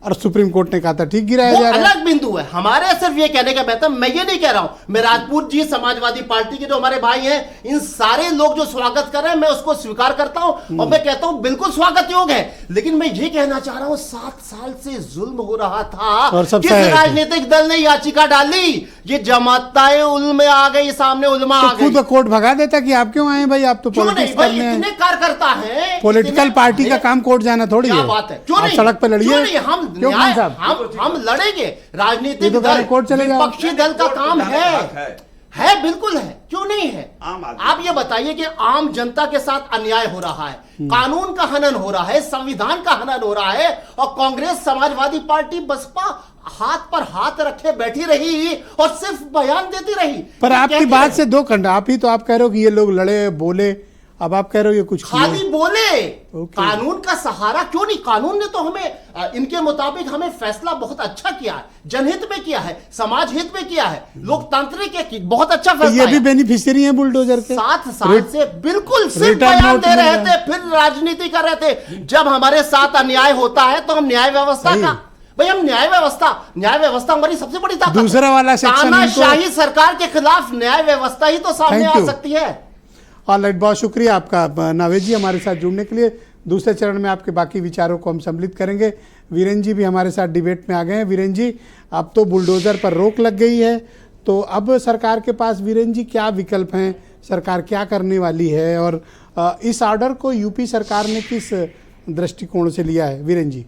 और सुप्रीम कोर्ट ने कहा था ठीक गिराया जा रहा है। अलग बिंदु है, हमारे सिर्फ ये कहने का बेहतर, मैं ये नहीं कह रहा हूं, मैं राजपूत जी समाजवादी पार्टी के जो हमारे भाई हैं, इन सारे लोग जो स्वागत कर रहे हैं, मैं उसको स्वीकार करता हूं और मैं कहता हूं बिल्कुल स्वागत योग्य है। लेकिन मैं ये कहना चाह रहा हूं, 7 साल से जुल्म हो रहा था, और सब किस राजनीतिक दल ने याचिका डाली? ये जमाताए उलमा आ गई सामने, उलमा आ गई। खुद कोर्ट भगा देता कि आप क्यों आए भाई, आप तो पॉलिटिक्स करने हैं। इतने कार्यकर्ता हैं, पॉलिटिकल पार्टी का काम कोर्ट जाना थोड़ी है। क्या बात है, क्यों नहीं, सड़क पे लड़िए, हम लड़ेंगे। राजनीतिक तो दल, कोर्ट चलेगा, विपक्षी दल का काम है, बिल्कुल है, क्यों नहीं है? आप ये बताइए कि आम जनता के साथ अन्याय हो रहा है, कानून का हनन हो रहा है, संविधान का हनन हो रहा है, और कांग्रेस समाजवादी पार्टी बसपा हाथ पर हाथ रखे बैठी रही और सिर्फ बयान देती रही। पर आपकी बात से 2 खंड, आप ही तो आप कह रहे हो कि ये लोग लड़े बोले, अब आप कह रहे हो ये कुछ खाली बोले। कानून का सहारा क्यों नहीं? कानून ने तो हमें, इनके मुताबिक हमें फैसला बहुत अच्छा किया है, जनहित में किया है, समाज हित में किया है, लोकतांत्रिक बहुत अच्छा फैसला। ये भी बेनिफिशियरी है बुलडोजर के। 7 साल से बिल्कुल सिर्फ बयान दे रहे थे, फिर राजनीति कर रहे थे। जब हमारे साथ अन्याय होता है तो हम न्याय व्यवस्था का, भाई हम न्याय व्यवस्था हमारी सबसे बड़ी ताकत। दूसरा वाला सेक्शन, तानाशाही सरकार के खिलाफ न्याय व्यवस्था ही तो सामने आ सकती है। ऑलराइट, बहुत शुक्रिया आपका नावेद जी हमारे साथ जुड़ने के लिए। दूसरे चरण में आपके बाकी विचारों को हम सम्मिलित करेंगे। वीरेंद्र जी भी हमारे साथ डिबेट में आ गए हैं। वीरेंद्र जी, अब तो बुलडोजर पर रोक लग गई है, तो अब सरकार के पास वीरेंद्र जी क्या विकल्प हैं, सरकार क्या करने वाली है, और इस ऑर्डर को यूपी सरकार ने किस दृष्टिकोण से लिया है? वीरेंद्र जी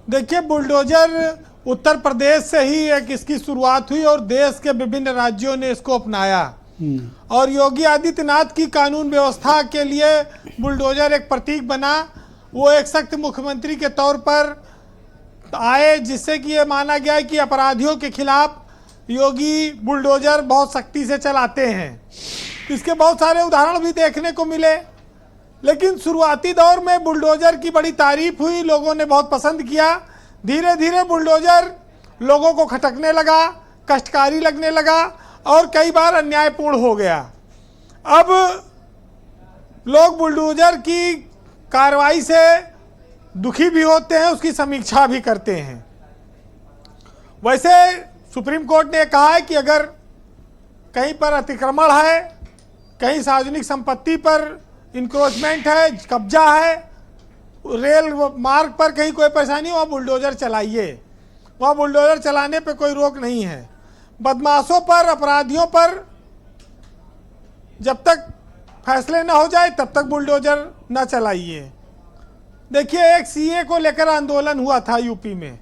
देखिए, बुलडोजर उत्तर प्रदेश से ही एक इसकी शुरुआत हुई और देश के विभिन्न राज्यों ने इसको अपनाया, और योगी आदित्यनाथ की कानून व्यवस्था के लिए बुलडोजर एक प्रतीक बना। वो एक सख्त मुख्यमंत्री के तौर पर आए, जिससे कि ये माना गया है कि अपराधियों के खिलाफ योगी बुलडोजर बहुत सख्ती से चलाते हैं। इसके बहुत सारे उदाहरण भी देखने को मिले, लेकिन शुरुआती दौर में बुलडोजर की बड़ी तारीफ हुई, लोगों ने बहुत पसंद किया। धीरे धीरे बुलडोजर लोगों को खटकने लगा, कष्टकारी लगने लगा और कई बार अन्यायपूर्ण हो गया। अब लोग बुलडोजर की कार्रवाई से दुखी भी होते हैं, उसकी समीक्षा भी करते हैं। वैसे सुप्रीम कोर्ट ने कहा है कि अगर कहीं पर अतिक्रमण है, कहीं सार्वजनिक संपत्ति पर इंक्रोचमेंट है, कब्जा है, रेल मार्ग पर कहीं कोई परेशानी, वहाँ बुलडोजर चलाइए, वहाँ बुलडोजर चलाने पे कोई रोक नहीं है। बदमाशों पर, अपराधियों पर जब तक फैसले ना हो जाए तब तक बुलडोजर ना चलाइए। देखिए, एक सीए को लेकर आंदोलन हुआ था यूपी में,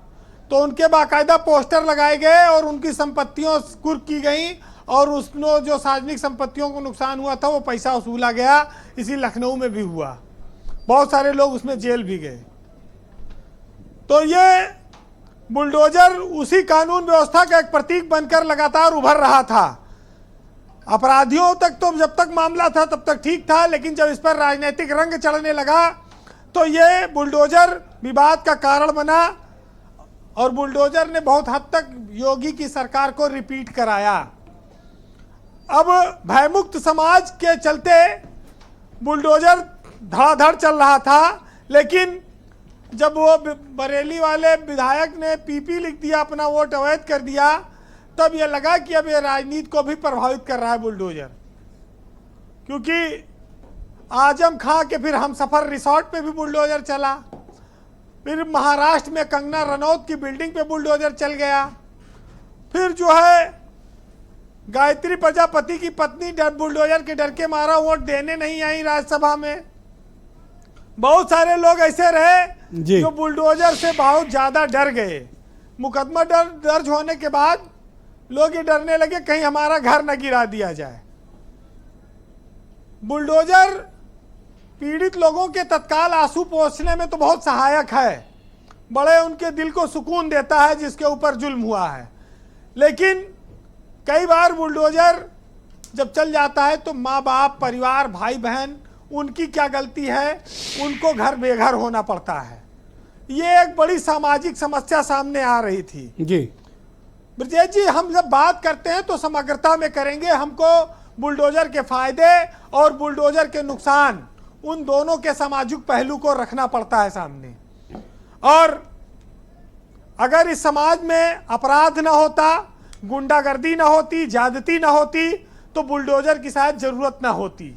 तो उनके बाकायदा पोस्टर लगाए गए और उनकी संपत्तियों कुर्क की गई और उसमें जो सार्वजनिक संपत्तियों को नुकसान हुआ था वो पैसा वसूला गया। इसी लखनऊ में भी हुआ, बहुत सारे लोग उसमें जेल भी गए। तो ये बुलडोजर उसी कानून व्यवस्था का एक प्रतीक बनकर लगातार उभर रहा था। अपराधियों तक तो जब तक मामला था तब तक ठीक था, लेकिन जब इस पर राजनीतिक रंग चढ़ने लगा तो ये बुलडोजर विवाद का कारण बना और बुलडोजर ने बहुत हद तक योगी की सरकार को रिपीट कराया। अब भयमुक्त समाज के चलते बुलडोजर धड़ाधड़ चल रहा था, लेकिन जब वो बरेली वाले विधायक ने पीपी लिख दिया, अपना वोट अवैध कर दिया, तब ये लगा कि अब ये राजनीति को भी प्रभावित कर रहा है बुलडोजर। क्योंकि आजम खां के फिर हमसफर रिसोर्ट पे भी बुलडोजर चला, फिर महाराष्ट्र में कंगना रनौत की बिल्डिंग पे बुलडोजर चल गया, फिर जो है गायत्री प्रजापति की पत्नी बुलडोजर के डर के मारा वोट देने नहीं आई राज्यसभा में। बहुत सारे लोग ऐसे रहे जो बुलडोजर से बहुत ज्यादा डर गए। मुकदमा दर्ज होने के बाद लोग ये डरने लगे कहीं हमारा घर न गिरा दिया जाए। बुलडोजर पीड़ित लोगों के तत्काल आंसू पोंछने में तो बहुत सहायक है, बड़े उनके दिल को सुकून देता है जिसके ऊपर जुल्म हुआ है, लेकिन कई बार बुलडोजर जब चल जाता है तो माँ बाप, परिवार, भाई बहन, उनकी क्या गलती है, उनको घर बेघर होना पड़ता है। ये एक बड़ी सामाजिक समस्या सामने आ रही थी। जी ब्रजेश जी, हम जब बात करते हैं तो समग्रता में करेंगे। हमको बुलडोजर के फायदे और बुलडोजर के नुकसान, उन दोनों के सामाजिक पहलू को रखना पड़ता है सामने। और अगर इस समाज में अपराध ना होता, गुंडागर्दी ना होती, ज्यादती ना होती, तो बुलडोजर की शायद जरूरत ना होती।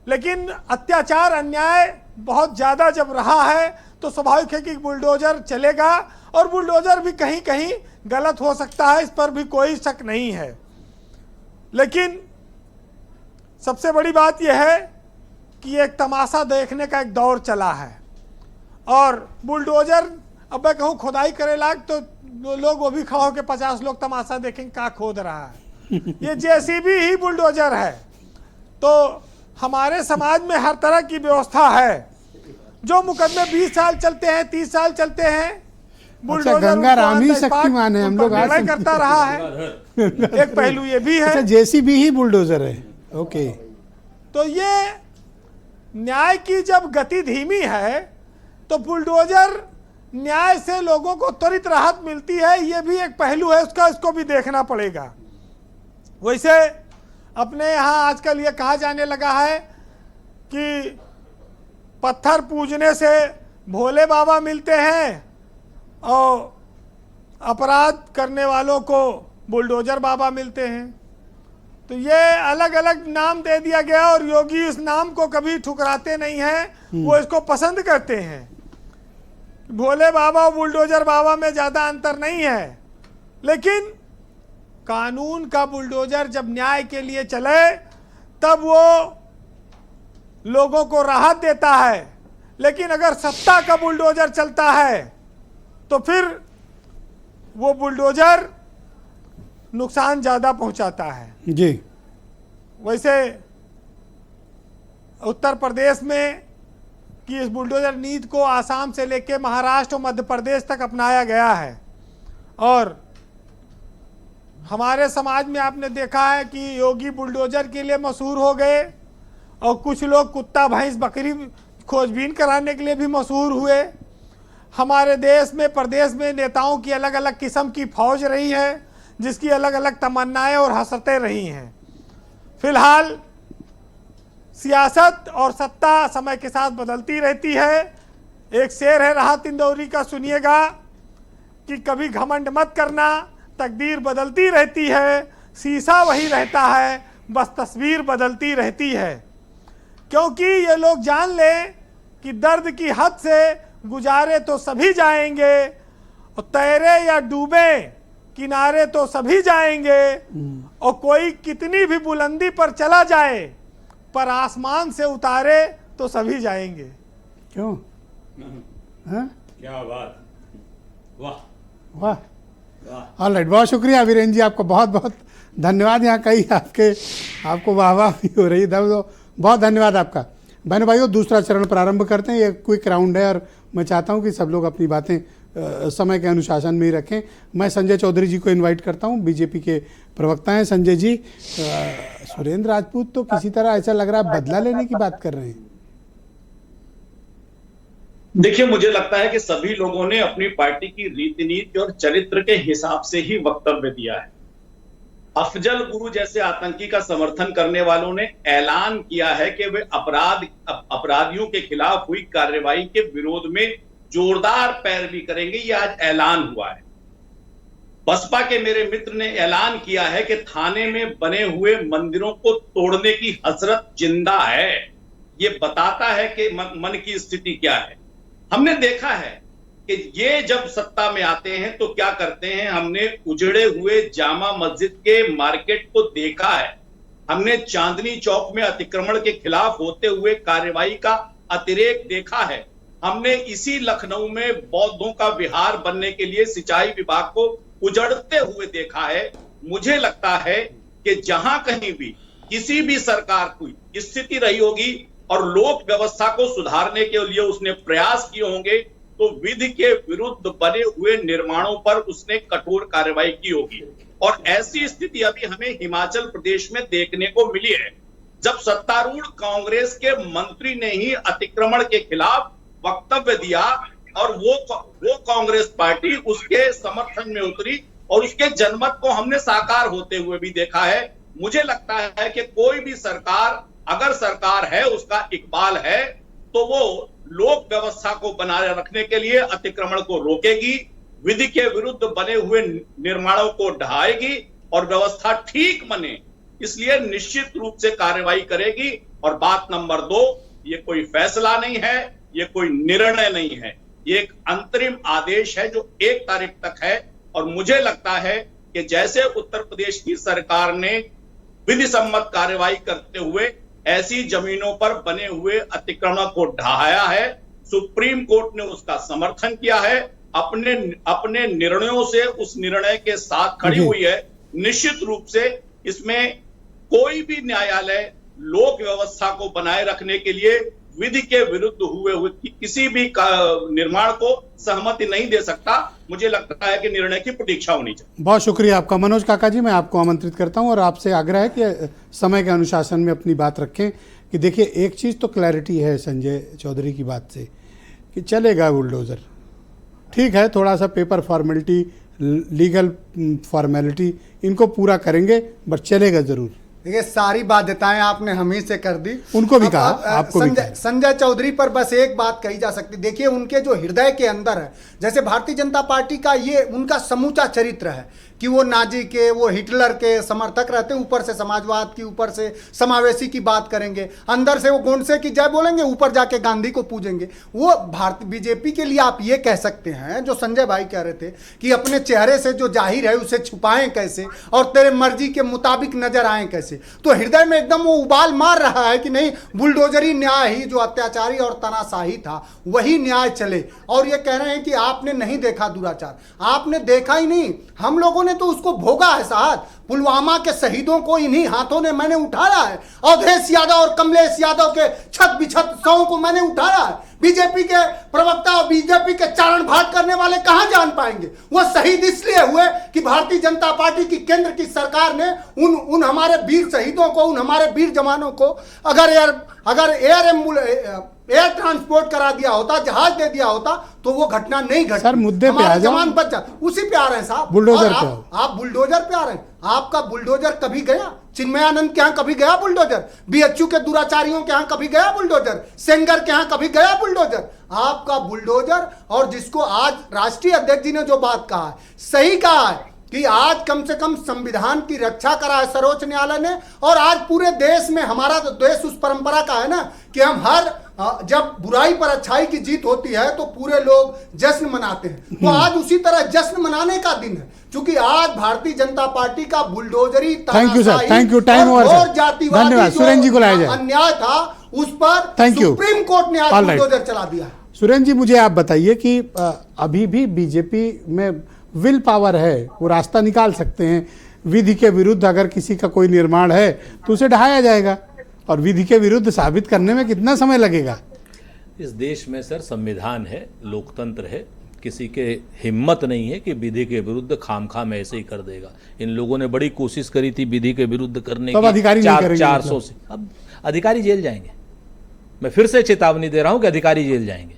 लेकिन अत्याचार, अन्याय बहुत ज्यादा जब रहा है तो स्वाभाविक है कि बुलडोजर चलेगा, और बुलडोजर भी कहीं कहीं गलत हो सकता है, इस पर भी कोई शक नहीं है। लेकिन सबसे बड़ी बात यह है कि एक तमाशा देखने का एक दौर चला है, और बुलडोजर, अब मैं कहूँ खुदाई करे लायक तो लोग वो भी खड़ा होकर 50 लोग तमाशा देखेंगे क्या खोद रहा है। ये जेसीबी ही बुलडोजर है। तो हमारे समाज में हर तरह की व्यवस्था है। जो मुकदमे 20 साल चलते हैं, 30 साल चलते हैं, अच्छा, गंगा राम ही शक्तिमान है, हम लोग आज करता रहा है। एक पहलू ये भी है। अच्छा, जेसीबी ही बुलडोजर है। ओके, तो ये न्याय की जब गति धीमी है तो बुलडोजर न्याय से लोगों को त्वरित राहत मिलती है, ये भी एक पहलू है उसका, इसको भी देखना पड़ेगा। वैसे अपने यहाँ आजकल ये कहा जाने लगा है कि पत्थर पूजने से भोले बाबा मिलते हैं और अपराध करने वालों को बुलडोजर बाबा मिलते हैं। तो ये अलग अलग नाम दे दिया गया, और योगी इस नाम को कभी ठुकराते नहीं हैं, वो इसको पसंद करते हैं। भोले बाबा और बुलडोजर बाबा में ज़्यादा अंतर नहीं है, लेकिन कानून का बुलडोजर जब न्याय के लिए चले तब वो लोगों को राहत देता है, लेकिन अगर सत्ता का बुलडोजर चलता है तो फिर वो बुलडोजर नुकसान ज़्यादा पहुंचाता है। जी, वैसे उत्तर प्रदेश में कि इस बुलडोजर नीति को आसाम से लेकर महाराष्ट्र और मध्य प्रदेश तक अपनाया गया है। और हमारे समाज में आपने देखा है कि योगी बुलडोजर के लिए मशहूर हो गए और कुछ लोग कुत्ता भैंस बकरी खोजबीन कराने के लिए भी मशहूर हुए। हमारे देश में प्रदेश में नेताओं की अलग अलग किस्म की फौज रही है, जिसकी अलग अलग तमन्नाएं और हसरतें रही हैं। फिलहाल सियासत और सत्ता समय के साथ बदलती रहती है। एक शेर है राहत इंदौरी का, सुनिएगा कि कभी घमंड मत करना, तकदीर बदलती रहती है, शीशा वही रहता है, बस तस्वीर बदलती रहती है। क्योंकि ये लोग जान लें कि दर्द की हद से गुजारे तो सभी जाएंगे, और तैरे या डूबे किनारे तो सभी जाएंगे, और कोई कितनी भी बुलंदी पर चला जाए पर आसमान से उतारे तो सभी जाएंगे। क्यों? हाँ? क्या बात, वाह वाह। ऑलराइट, बहुत शुक्रिया वीरेंद्र जी, आपको बहुत बहुत धन्यवाद। यहाँ कई आपको वाह वाह भी हो रही है, बहुत धन्यवाद आपका। बहनों भाइयों, दूसरा चरण प्रारंभ करते हैं। ये क्विक राउंड है और मैं चाहता हूँ कि सब लोग अपनी बातें समय के अनुशासन में ही रखें। मैं संजय चौधरी जी को इनवाइट करता हूँ, बीजेपी के प्रवक्ता हैं। संजय जी, सुरेंद्र राजपूत तो किसी तरह ऐसा लग रहा है बदला लेने की बात कर रहे हैं। देखिए, मुझे लगता है कि सभी लोगों ने अपनी पार्टी की रीति नीति और चरित्र के हिसाब से ही वक्तव्य दिया है। अफजल गुरु जैसे आतंकी का समर्थन करने वालों ने ऐलान किया है कि वे अपराधियों के खिलाफ हुई कार्रवाई के विरोध में जोरदार पैरवी करेंगे। यह आज ऐलान हुआ है। बसपा के मेरे मित्र ने ऐलान किया है कि थाने में बने हुए मंदिरों को तोड़ने की हसरत जिंदा है। यह बताता है कि मन की स्थिति क्या है। हमने देखा है कि ये जब सत्ता में आते हैं तो क्या करते हैं। हमने उजड़े हुए जामा मस्जिद के मार्केट को देखा है। हमने चांदनी चौक में अतिक्रमण के खिलाफ होते हुए कार्रवाई का अतिरेक देखा है। हमने इसी लखनऊ में बौद्धों का विहार बनने के लिए सिंचाई विभाग को उजड़ते हुए देखा है। मुझे लगता है कि जहां कहीं भी किसी भी सरकार की स्थिति रही होगी और लोक व्यवस्था को सुधारने के लिए उसने प्रयास किए होंगे, तो विधि के विरुद्ध बने हुए निर्माणों पर उसने कठोर कार्रवाई की होगी। और ऐसी स्थिति अभी हमें हिमाचल प्रदेश में देखने को मिली है, जब सत्तारूढ़ कांग्रेस के मंत्री ने ही अतिक्रमण के खिलाफ वक्तव्य दिया और वो कांग्रेस पार्टी उसके समर्थन में उतरी और उसके जनमत को हमने साकार होते हुए भी देखा है। मुझे लगता है कि कोई भी सरकार, अगर सरकार है, उसका इकबाल है, तो वो लोक व्यवस्था को बनाए रखने के लिए अतिक्रमण को रोकेगी, विधि के विरुद्ध बने हुए निर्माणों को ढहाएगी और व्यवस्था ठीक बने इसलिए निश्चित रूप से कार्रवाई करेगी। और बात नंबर 2, ये कोई फैसला नहीं है, ये कोई निर्णय नहीं है, ये एक अंतरिम आदेश है जो 1 तारीख तक है। और मुझे लगता है कि जैसे उत्तर प्रदेश की सरकार ने विधि सम्मत कार्रवाई करते हुए ऐसी जमीनों पर बने हुए अतिक्रमण को ढहाया है, सुप्रीम कोर्ट ने उसका समर्थन किया है, अपने निर्णयों से उस निर्णय के साथ खड़ी हुई है। निश्चित रूप से इसमें कोई भी न्यायालय लोक व्यवस्था को बनाए रखने के लिए विधि के विरुद्ध हुए किसी भी निर्माण को सहमति नहीं दे सकता। मुझे लगता है कि निर्णय की प्रतीक्षा होनी चाहिए। बहुत शुक्रिया आपका। मनोज काका जी, मैं आपको आमंत्रित करता हूं और आपसे आग्रह है कि समय के अनुशासन में अपनी बात रखें। कि देखिए, एक चीज़ तो क्लैरिटी है संजय चौधरी की बात से कि चलेगा बुलडोज़र, ठीक है, थोड़ा सा पेपर फॉर्मेलिटी, लीगल फॉर्मेलिटी इनको पूरा करेंगे, बट चलेगा ज़रूर। देखिए, सारी बाध्यताएं आपने हम ही से कर दी, उनको भी कहा, आपको भी कहा। संजय चौधरी पर बस एक बात कही जा सकती, देखिए उनके जो हृदय के अंदर है, जैसे भारतीय जनता पार्टी का ये उनका समूचा चरित्र है कि वो नाजी के, वो हिटलर के समर्थक रहते हैं, ऊपर से समाजवाद की, ऊपर से समावेशी की बात करेंगे, अंदर से वो गोंडसे की जय बोलेंगे, ऊपर जाके गांधी को पूजेंगे। वो भारतीय बीजेपी के लिए आप ये कह सकते हैं, जो संजय भाई कह रहे थे कि अपने चेहरे से जो जाहिर है उसे छुपाएं कैसे और तेरे मर्जी के मुताबिक नजर आए कैसे। तो हृदय में एकदम वो उबाल मार रहा है कि नहीं, बुलडोजरी न्याय ही, जो अत्याचारी और तनाशाही था वही न्याय चले। और ये कह रहे हैं कि आपने नहीं देखा दुराचार, आपने देखा ही नहीं, हम लोगों ने तो उसको भोगा है साहब। पुलवामा के शहीदों को इन्हीं हाथों ने मैंने उठाया है, अवधेश यादव और कमलेश यादव के छत बिछत शवों को मैंने उठाया है। बीजेपी के प्रवक्ता और बीजेपी के चारण भाट करने वाले कहां जान पाएंगे? वो शहीद इसलिए हुए कि भारतीय जनता पार्टी की केंद्र की सरकार ने उन हमारे वीर शहीदों को, उन हमारे वीर जवानों को अगर एयर ट्रांसपोर्ट करा दिया होता, जहाज दे दिया होता, तो वो घटना नहीं घटी। सर, मुद्दे पे आ जाओ। जवान बच जाते। उसी पे आ रहे हैं साहब, बुलडोजर और पे आप बुलडोजर पे आ रहे हैं। आपका बुलडोजर कभी गया? चिन्मयानंद के यहाँ कभी गया बुलडोजर? बीएचयू के दुराचारियों के यहाँ कभी गया बुलडोजर? सेंगर के यहाँ कभी गया बुलडोजर? आपका बुलडोजर, और जिसको आज राष्ट्रीय अध्यक्ष जी ने जो बात कहा है, सही कहा है कि आज कम से कम संविधान की रक्षा करा है सर्वोच्च न्यायालय ने। और आज पूरे देश में, हमारा तो देश उस परंपरा का है ना कि हम जब बुराई पर अच्छाई की जीत होती है तो पूरे लोग जश्न मनाते हैं। तो आज उसी तरह जश्न मनाने का दिन है, क्योंकि आज भारतीय जनता पार्टी का बुलडोजरी, thank you sir, thank you, time over sir, धन्यवाद। सुरेंद्र जी को लाया जाए। अन्याय था उस पर थैंक यू। सुप्रीम कोर्ट ने आज बुलडोजर चला दिया। सुरेंद्र जी, मुझे आप बताइए कि अभी भी बीजेपी में विल पावर है, वो रास्ता निकाल सकते हैं। विधि के विरुद्ध अगर किसी का कोई निर्माण है तो उसे ढहाया जाएगा, और विधि के विरुद्ध साबित करने में कितना समय लगेगा? इस देश में सर संविधान है, लोकतंत्र है, किसी के हिम्मत नहीं है कि विधि के विरुद्ध खामखाम ऐसे ही कर देगा। इन लोगों ने बड़ी कोशिश करी थी विधि के विरुद्ध करने की, अधिकारी 400 से। अब अधिकारी जेल जाएंगे। मैं फिर से चेतावनी दे रहा हूं कि अधिकारी जेल जाएंगे।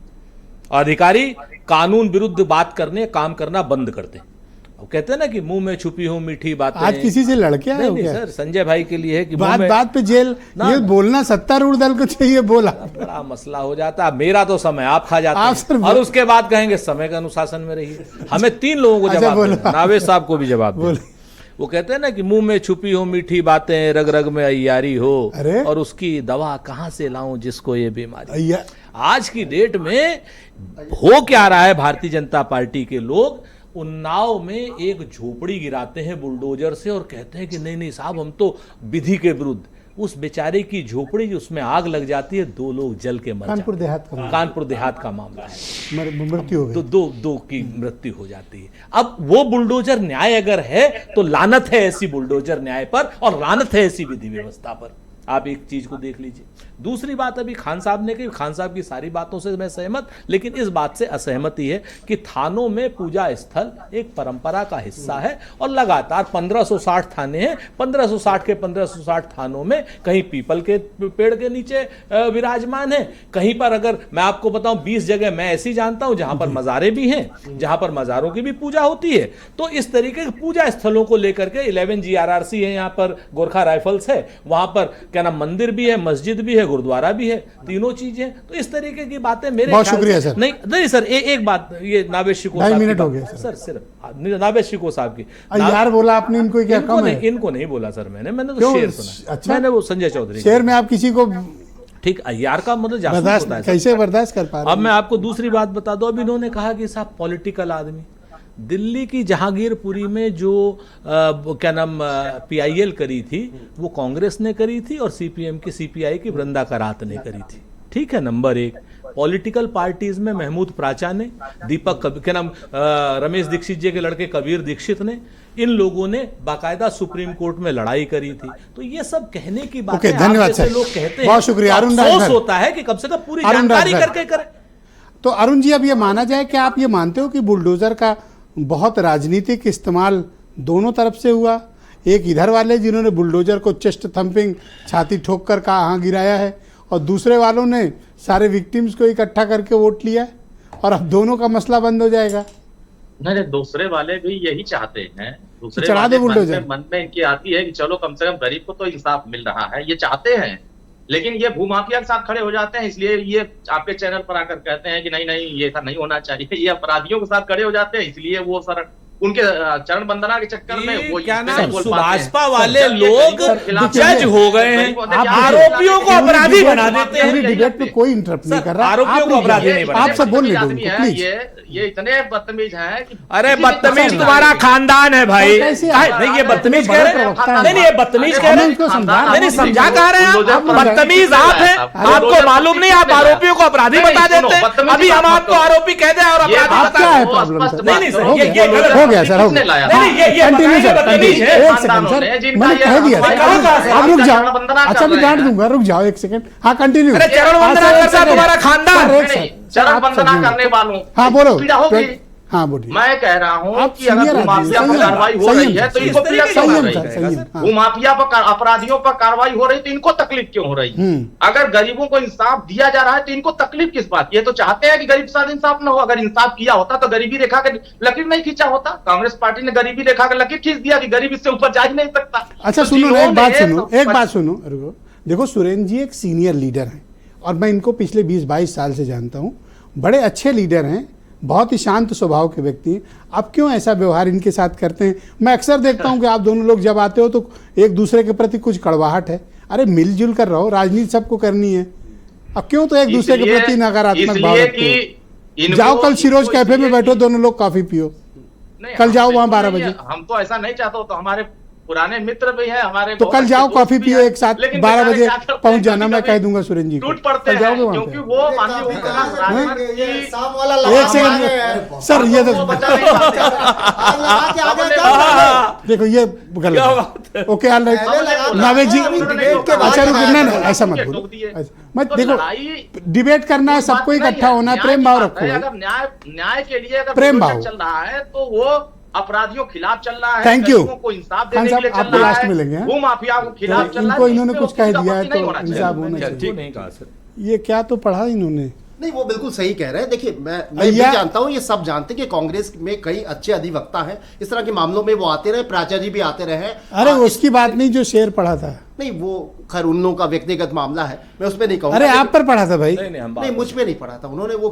अधिकारी कानून विरुद्ध बात करने, काम करना बंद करते हैं। वो कहते हैं ना कि मुंह में छुपी हो मीठी बातें। आज किसी से लड़के आए हो क्या? सर, संजय भाई के लिए है कि बात पे जेल, ये बोलना सत्तारूढ़ दल को चाहिए, बोला बड़ा मसला हो जाता है। मेरा तो समय आप खा जाते हैं, और उसके बाद कहेंगे समय के अनुशासन में रहिए। हमें 3 लोगों को जवाब देना, नावेद साहब को भी जवाब देना। वो कहते हैं ना कि मुंह में छुपी हो मीठी बातें, रग रग में अय्यारी हो, और उसकी दवा कहां से लाऊं जिसको ये बीमारी। आज की डेट में हो क्या रहा है? भारतीय जनता पार्टी के लोग उन्नाव में एक झोपड़ी गिराते हैं बुलडोजर से और कहते हैं कि नहीं नहीं साहब, हम तो विधि के विरुद्ध। उस बेचारे की झोपड़ी, उसमें आग लग जाती है, 2 लोग जल के मर जाते हैं। कानपुर देहात का मामला है, मृत्यु हो गई, तो दो की मृत्यु हो जाती है। अब वो बुलडोजर न्याय अगर है तो लानत है ऐसी बुलडोजर न्याय पर, और लानत है ऐसी विधि व्यवस्था पर। आप एक चीज को देख लीजिए। दूसरी बात अभी खान साहब ने कही, खान साहब की सारी बातों से मैं सहमत, लेकिन इस बात से असहमति है कि थानों में पूजा स्थल एक परंपरा का हिस्सा है, और लगातार 1560 थाने हैं। 1560 के 1560 थानों में कहीं पीपल के पेड़ के नीचे विराजमान है, कहीं पर, अगर मैं आपको बताऊं, 20 जगह मैं ऐसी जानता हूं जहां पर मज़ारें भी हैं, जहां पर मज़ारों की भी पूजा होती है। तो इस तरीके के पूजा स्थलों को लेकर के 11 GRRC है, यहाँ पर गोरखा राइफल्स है, वहां पर क्या नाम, मंदिर भी है, मस्जिद भी है, गुरुद्वारा भी है, तीनों चीजें। तो इस तरीके की बातें मेरे बहुत शुक्रिया सर। नहीं सर, एक बात, ये नावेद शिको साहब, 2 मिनट हो गए सर, सिर्फ नावेद शिको साहब की यार बोला आपने, इनको क्या कम है? इनको नहीं बोला सर, मैंने तो शेर सुना। अच्छा, मैंने वो संजय चौधरी शेर में आप किसी को, ठीक, यार का मतलब बर्दाश्त कैसे बर्दाश्त कर पा रहे? अब मैं आपको दूसरी बात बता दूं। अब इन्होंने कहा कि साहब पॉलिटिकल आदमी, दिल्ली की जहांगीरपुरी में जो क्या नाम PIL करी थी, वो कांग्रेस ने करी थी, और CPM की CPI की वृंदा करात ने करी थी। ठीक है, नंबर 1। पॉलिटिकल पार्टीज में महमूद प्राचा ने, दीपक क्या नाम, रमेश दीक्षित जी के लड़के कबीर दीक्षित ने, इन लोगों ने बाकायदा सुप्रीम कोर्ट में लड़ाई करी थी। तो ये सब कहने की बात है, धन्यवाद सर, लोग कहते हैं, बहुत शुक्रिया। अफसोस होता है कि कम से कम पूरी जानकारी करके करें। तो अरुण जी, अब ये माना जाए कि आप ये मानते हो कि बुलडोजर का बहुत राजनीतिक इस्तेमाल दोनों तरफ से हुआ? एक इधर वाले जिन्होंने बुलडोजर को चेस्ट थंपिंग, छाती ठोक कर कहाँ गिराया है, और दूसरे वालों ने सारे विक्टिम्स को इकट्ठा करके वोट लिया है, और अब दोनों का मसला बंद हो जाएगा। नहीं, दूसरे वाले भी यही चाहते हैं। दूसरे चढ़ा दे बुलडोजर। मन में इनकी आती है कि चलो कम से कम गरीब को तो इंसाफ मिल रहा है, ये चाहते हैं। लेकिन ये भूमाफिया के साथ खड़े हो जाते हैं, इसलिए ये आपके चैनल पर आकर कहते हैं कि नहीं नहीं ये ऐसा नहीं होना चाहिए। ये अपराधियों के साथ खड़े हो जाते हैं, इसलिए वो सर उनके चरण वंदना के चक्कर में वो क्या नाम, सुभाषपा वाले लोग जज हो गए हैं, आरोपियों को अपराधी बना देते हैं। डिबेट में कोई इंटरप्ट नहीं कर रहा, आरोपियों को अपराधी नहीं बना। आप सब बोल लीजिए। ये इतने बदतमीज हैं कि, अरे बदतमीज तुम्हारा खानदान है भाई। नहीं, ये बदतमीज कह रहे हैं, नहीं ये बदतमीज कह रहे हैं, नहीं समझा कह रहे हैं। बदतमीज आप हैं, आपको मालूम नहीं, आप आरोपियों को अपराधी बता देते हैं। अभी हम आपको आरोपी कह दें और अपराधी बता दें। नहीं सर, ये गलत गया सर, हो किसने गया। लाया? हाँ, नहीं, ये कंटिन्यू सर, बताइए, कंटिन्यू। बताइए, एक सेकंड सर, जिनका मैंने ये कह दिया हमारे सर, यहाँ से आप रुक जाओ। चरण वंदना अच्छा कर मैं रहे डांट हैं। दूंगा, रुक जाओ एक सेकंड। हाँ कंटिन्यू। अरे चरण वंदना करता तुम्हारा खानदान। नहीं, चरण वंदना करने वालों हाँ बोलो। पीड़ा होगी। हाँ बोलिए। मैं कह रहा हूँ आप कि अगर सीनियर भूमाफिया आदमी, पर कार्रवाई हो संयम, रही है तो संयम, इनको पीड़ा क्यों हो संयम रही सर, है? संयम, हाँ। भूमाफिया पर अपराधियों पर कार्रवाई हो रही तो इनको तकलीफ क्यों हो रही है? अगर गरीबों को इंसाफ दिया जा रहा है तो इनको तकलीफ किस बात की? ये तो चाहते हैं कि गरीब के साथ इंसाफ न हो। अगर इंसाफ किया होता तो गरीबी रेखा का लकीर नहीं खींचा होता। कांग्रेस पार्टी ने गरीबी रेखा का लकीर खींच दिया कि गरीब इससे ऊपर जा ही नहीं सकता। अच्छा तो सुनो ना, एक बात जिन्होंने सुनो, एक बात सुनो, रुको। देखो सुरेंद्र जी एक सीनियर लीडर हैं और मैं इनको पिछले 20-22 साल से जानता हूँ। बड़े अच्छे लीडर हैं, बहुत ही शांत स्वभाव के व्यक्ति हैं। आप क्यों ऐसा व्यवहार इनके साथ करते हैं? मैं अक्सर देखता हूं कि आप दोनों लोग जब आते हो तो एक दूसरे के प्रति कुछ कड़वाहट है। अरे मिलजुल कर रहो, राजनीति सबको सबको करनी है। अब क्यों तो एक दूसरे के प्रति नकारात्मक भाव रखते हो? जाओ कल शिरोज कैफे में बैठो, दोनों लोग कॉफी पियो, कल जाओ वहां 12 बजे। हम तो ऐसा नहीं चाहते, तो हमारे पुराने मित्र भी हैं हमारे, तो कल जाओ कॉफी पियो एक साथ, 12 बजे पहुंच जाना। मैं कह दूंगा सुरेंद्र जी को, टूट पड़ते कल जाओगे हैं वहां क्योंकि पे। वो माननीय उपप्रधान राजभर की एक सेकंड सर, ये तो देखो ये गलत। ओके ऑल राइट नावेद जी, अच्छा रुको, ना ऐसा मत बोलो, मत देखो। डिबेट करना है, सबको इकट्ठा होना है, प्रेम भाव रखो। अगर न्याय के लिए अगर प्रेम भाव चल रहा है तो वो अपराधियों खिलाफ चल रहा है। Thank you. गरीबों को इंसाफ देने के लिए चल आपको रहा लास्ट है। मिलेंगे। भूमाफिया को खिलाफ चल रहा है। इनको इन्होंने कुछ कह दिया है नहीं तो होना चाहिए। इंसाफ होना ठीक चाहिए। नहीं कहा सर। ये क्या तो पढ़ा इन्होंने। नहीं, वो बिल्कुल सही कह रहे हैं। देखिए मैं भी भैया- जानता हूं, ये सब जानते हैं कि कांग्रेस में कई अच्छे अधिवक्ता हैं। इस तरह के मामलों में वो आते रहे, प्राचार्य जी भी आते रहे। अरे उसकी बात नहीं, जो शेर पढ़ा था। नहीं, वो खैर उन लोगों का व्यक्तिगत मामला है, मैं उसमें नहीं कहूंगा। अरे आप पर पढ़ा था भाई। नहीं, मुझ पे नहीं पढ़ा था, उन्होंने वो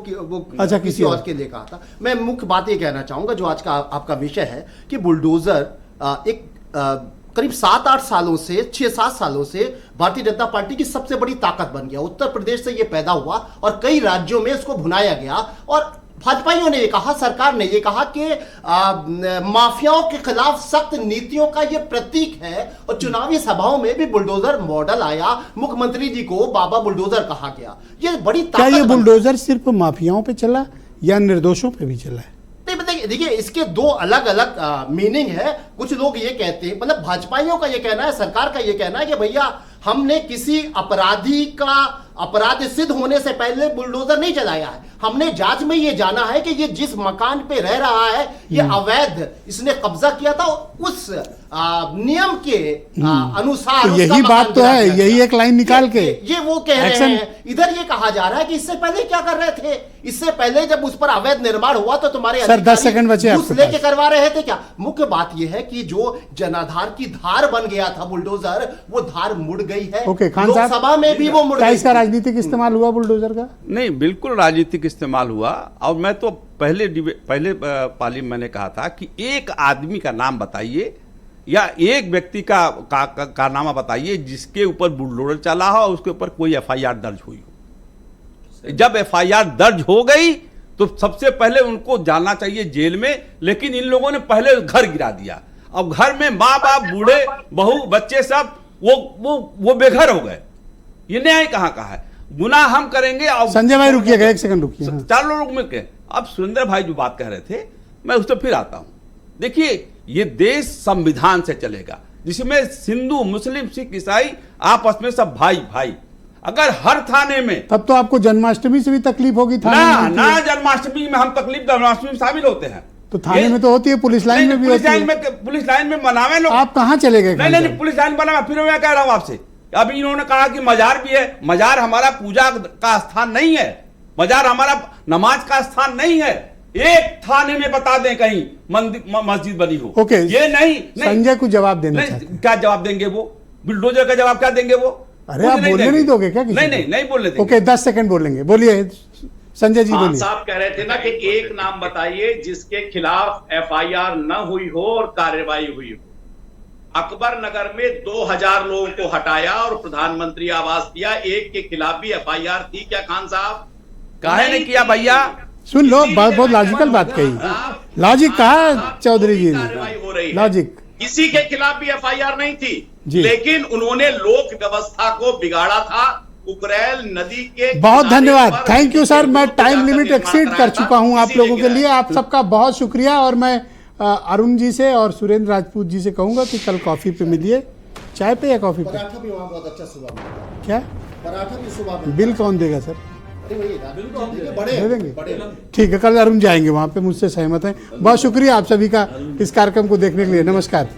अच्छा, किसी और के लिए कहा था। मैं मुख्य बात ये कहना चाहूंगा, जो आज का आपका विषय है कि बुलडोजर एक करीब 7-8 सालों से 6-7 सालों से भारतीय जनता पार्टी की सबसे बड़ी ताकत बन गया। उत्तर प्रदेश से ये पैदा हुआ और कई राज्यों में इसको भुनाया गया और भाजपाइयों ने ये कहा, सरकार ने ये कहा कि माफियाओं के खिलाफ सख्त नीतियों का ये प्रतीक है। और चुनावी सभाओं में भी बुलडोजर मॉडल आया, मुख्यमंत्री जी को बाबा बुलडोजर कहा गया। ये बड़ी क्या ये बुलडोजर सिर्फ माफियाओं पे चला या निर्दोषों पे भी चला है? नहीं, बताइए, देखिए इसके दो अलग अलग मीनिंग है। कुछ लोग ये कहते हैं, मतलब भाजपाइयों का ये कहना है, सरकार का ये कहना है कि भैया हमने किसी अपराधी का अपराध सिद्ध होने से पहले बुलडोजर नहीं चलाया है। हमने जांच में ये जाना है कि ये जिस मकान पे रह रहा है ये अवैध इसने कब्जा किया था, उस नियम के अनुसार तो यही बात तो है, यही एक लाइन निकाल के ये वो कह रहे हैं। इधर ये कहा जा रहा है कि इससे पहले क्या कर रहे थे, इससे पहले जब उस पर अवैध निर्माण हुआ तो तुम्हारे सर 10 सेकंड बचे घूस लेके करवा रहे थे क्या? मुख्य बात यह है कि जो जनाधार की धार बन गया था बुलडोजर, वो धार मुड़ गई है। ओके, खान साहब, लोकसभा में भी वो मुड़ क्या गई। इसका राजनीतिक इस्तेमाल हुआ बुलडोजर का? नहीं, बिल्कुल राजनीतिक इस्तेमाल हुआ। और मैं तो पहले पाली में मैंने कहा था कि एक आदमी का नाम बताइए या एक व्यक्ति का कारनामा बताइए जिसके ऊपर बुलडोजर चला हो और उसके ऊपर कोई एफआईआर दर्ज हुई हो। जब एफआईआर दर्ज हो गई तो सबसे पहले उनको जाना चाहिए जेल में, लेकिन इन लोगों ने पहले घर गिरा दिया। अब घर में माँ बाप, बूढ़े, बहू, बच्चे सब वो बेघर हो गए। ये न्याय कहाँ का है? गुनाह हम करेंगे। और संजय भाई रुकिएगा, एक सेकंड रुकिए। हाँ। 4 लोग मिलकर अब सुरेंद्र भाई जो बात कह रहे थे, मैं उस पर फिर आता हूं। देखिए, ये देश संविधान से चलेगा जिसमें हिंदू, मुस्लिम, सिख, ईसाई आपस में सब भाई भाई। अगर हर थाने में, तब तो आपको जन्माष्टमी से भी तकलीफ होगी थाने में। ना जन्माष्टमी में हम तकलीफ जन्माष्टमी में शामिल होते हैं तो थाने में तो होती है, पुलिस लाइन में भी होती है। पुलिस लाइन में मनावे लोग। आप कहाँ चले गए? नहीं, पुलिस लाइन बना। फिर मैं कह रहा हूं आपसे, अभी इन्होंने कहा कि मजार भी है। मजार हमारा पूजा का स्थान नहीं है, मजार हमारा नमाज का स्थान नहीं है। एक थाने में बता दें कहीं मस्जिद बनी हो। ओके, ये नहीं संजय को जवाब देना चाहते हैं। क्या जवाब देंगे वो? बुलडोजर का जवाब क्या देंगे वो? अरे आप बोलने नहीं दोगे क्या? नहीं बोलने देंगे। ओके, 10 सेकंड बोलेंगे, बोलिए संजय जी, बोलिए। साहब कह रहे थे ना कि एक नाम बताइए जिसके खिलाफ एफआईआर न हुई हो और कार्रवाई हुई हो। अकबर नगर में 2000 लोगों को हटाया और प्रधानमंत्री आवास दिया, एक के खिलाफ भी एफआईआर थी क्या खान साहब? काहे ने किया भैया? सुन लो, बहुत लॉजिकल बात कही। लॉजिक कहा चौधरी जी ने, लॉजिक। किसी के खिलाफ भी एफआईआर नहीं थी, लेकिन उन्होंने लोक व्यवस्था को बिगाड़ा था। उकरैल नदी के बहुत धन्यवाद, थैंक यू सर। मैं टाइम लिमिट एक्सीड कर चुका हूं आप लोगों के लिए। आप सबका बहुत शुक्रिया और मैं अरुण जी से और सुरेंद्र राजपूत जी से कहूँगा कि कल कॉफ़ी पे मिलिए, चाय पे या कॉफ़ी पे? पराठा भी वहाँ बहुत अच्छा सुबह मिलता है। क्या पराठा भी सुबह मिलता बिल कौन देगा सर? है। अरे वही बड़े दे देंगे? बड़े ठीक है, कल अरुण जाएंगे वहाँ पे, मुझसे सहमत हैं। बहुत शुक्रिया आप सभी का इस कार्यक्रम को देखने के लिए। नमस्कार।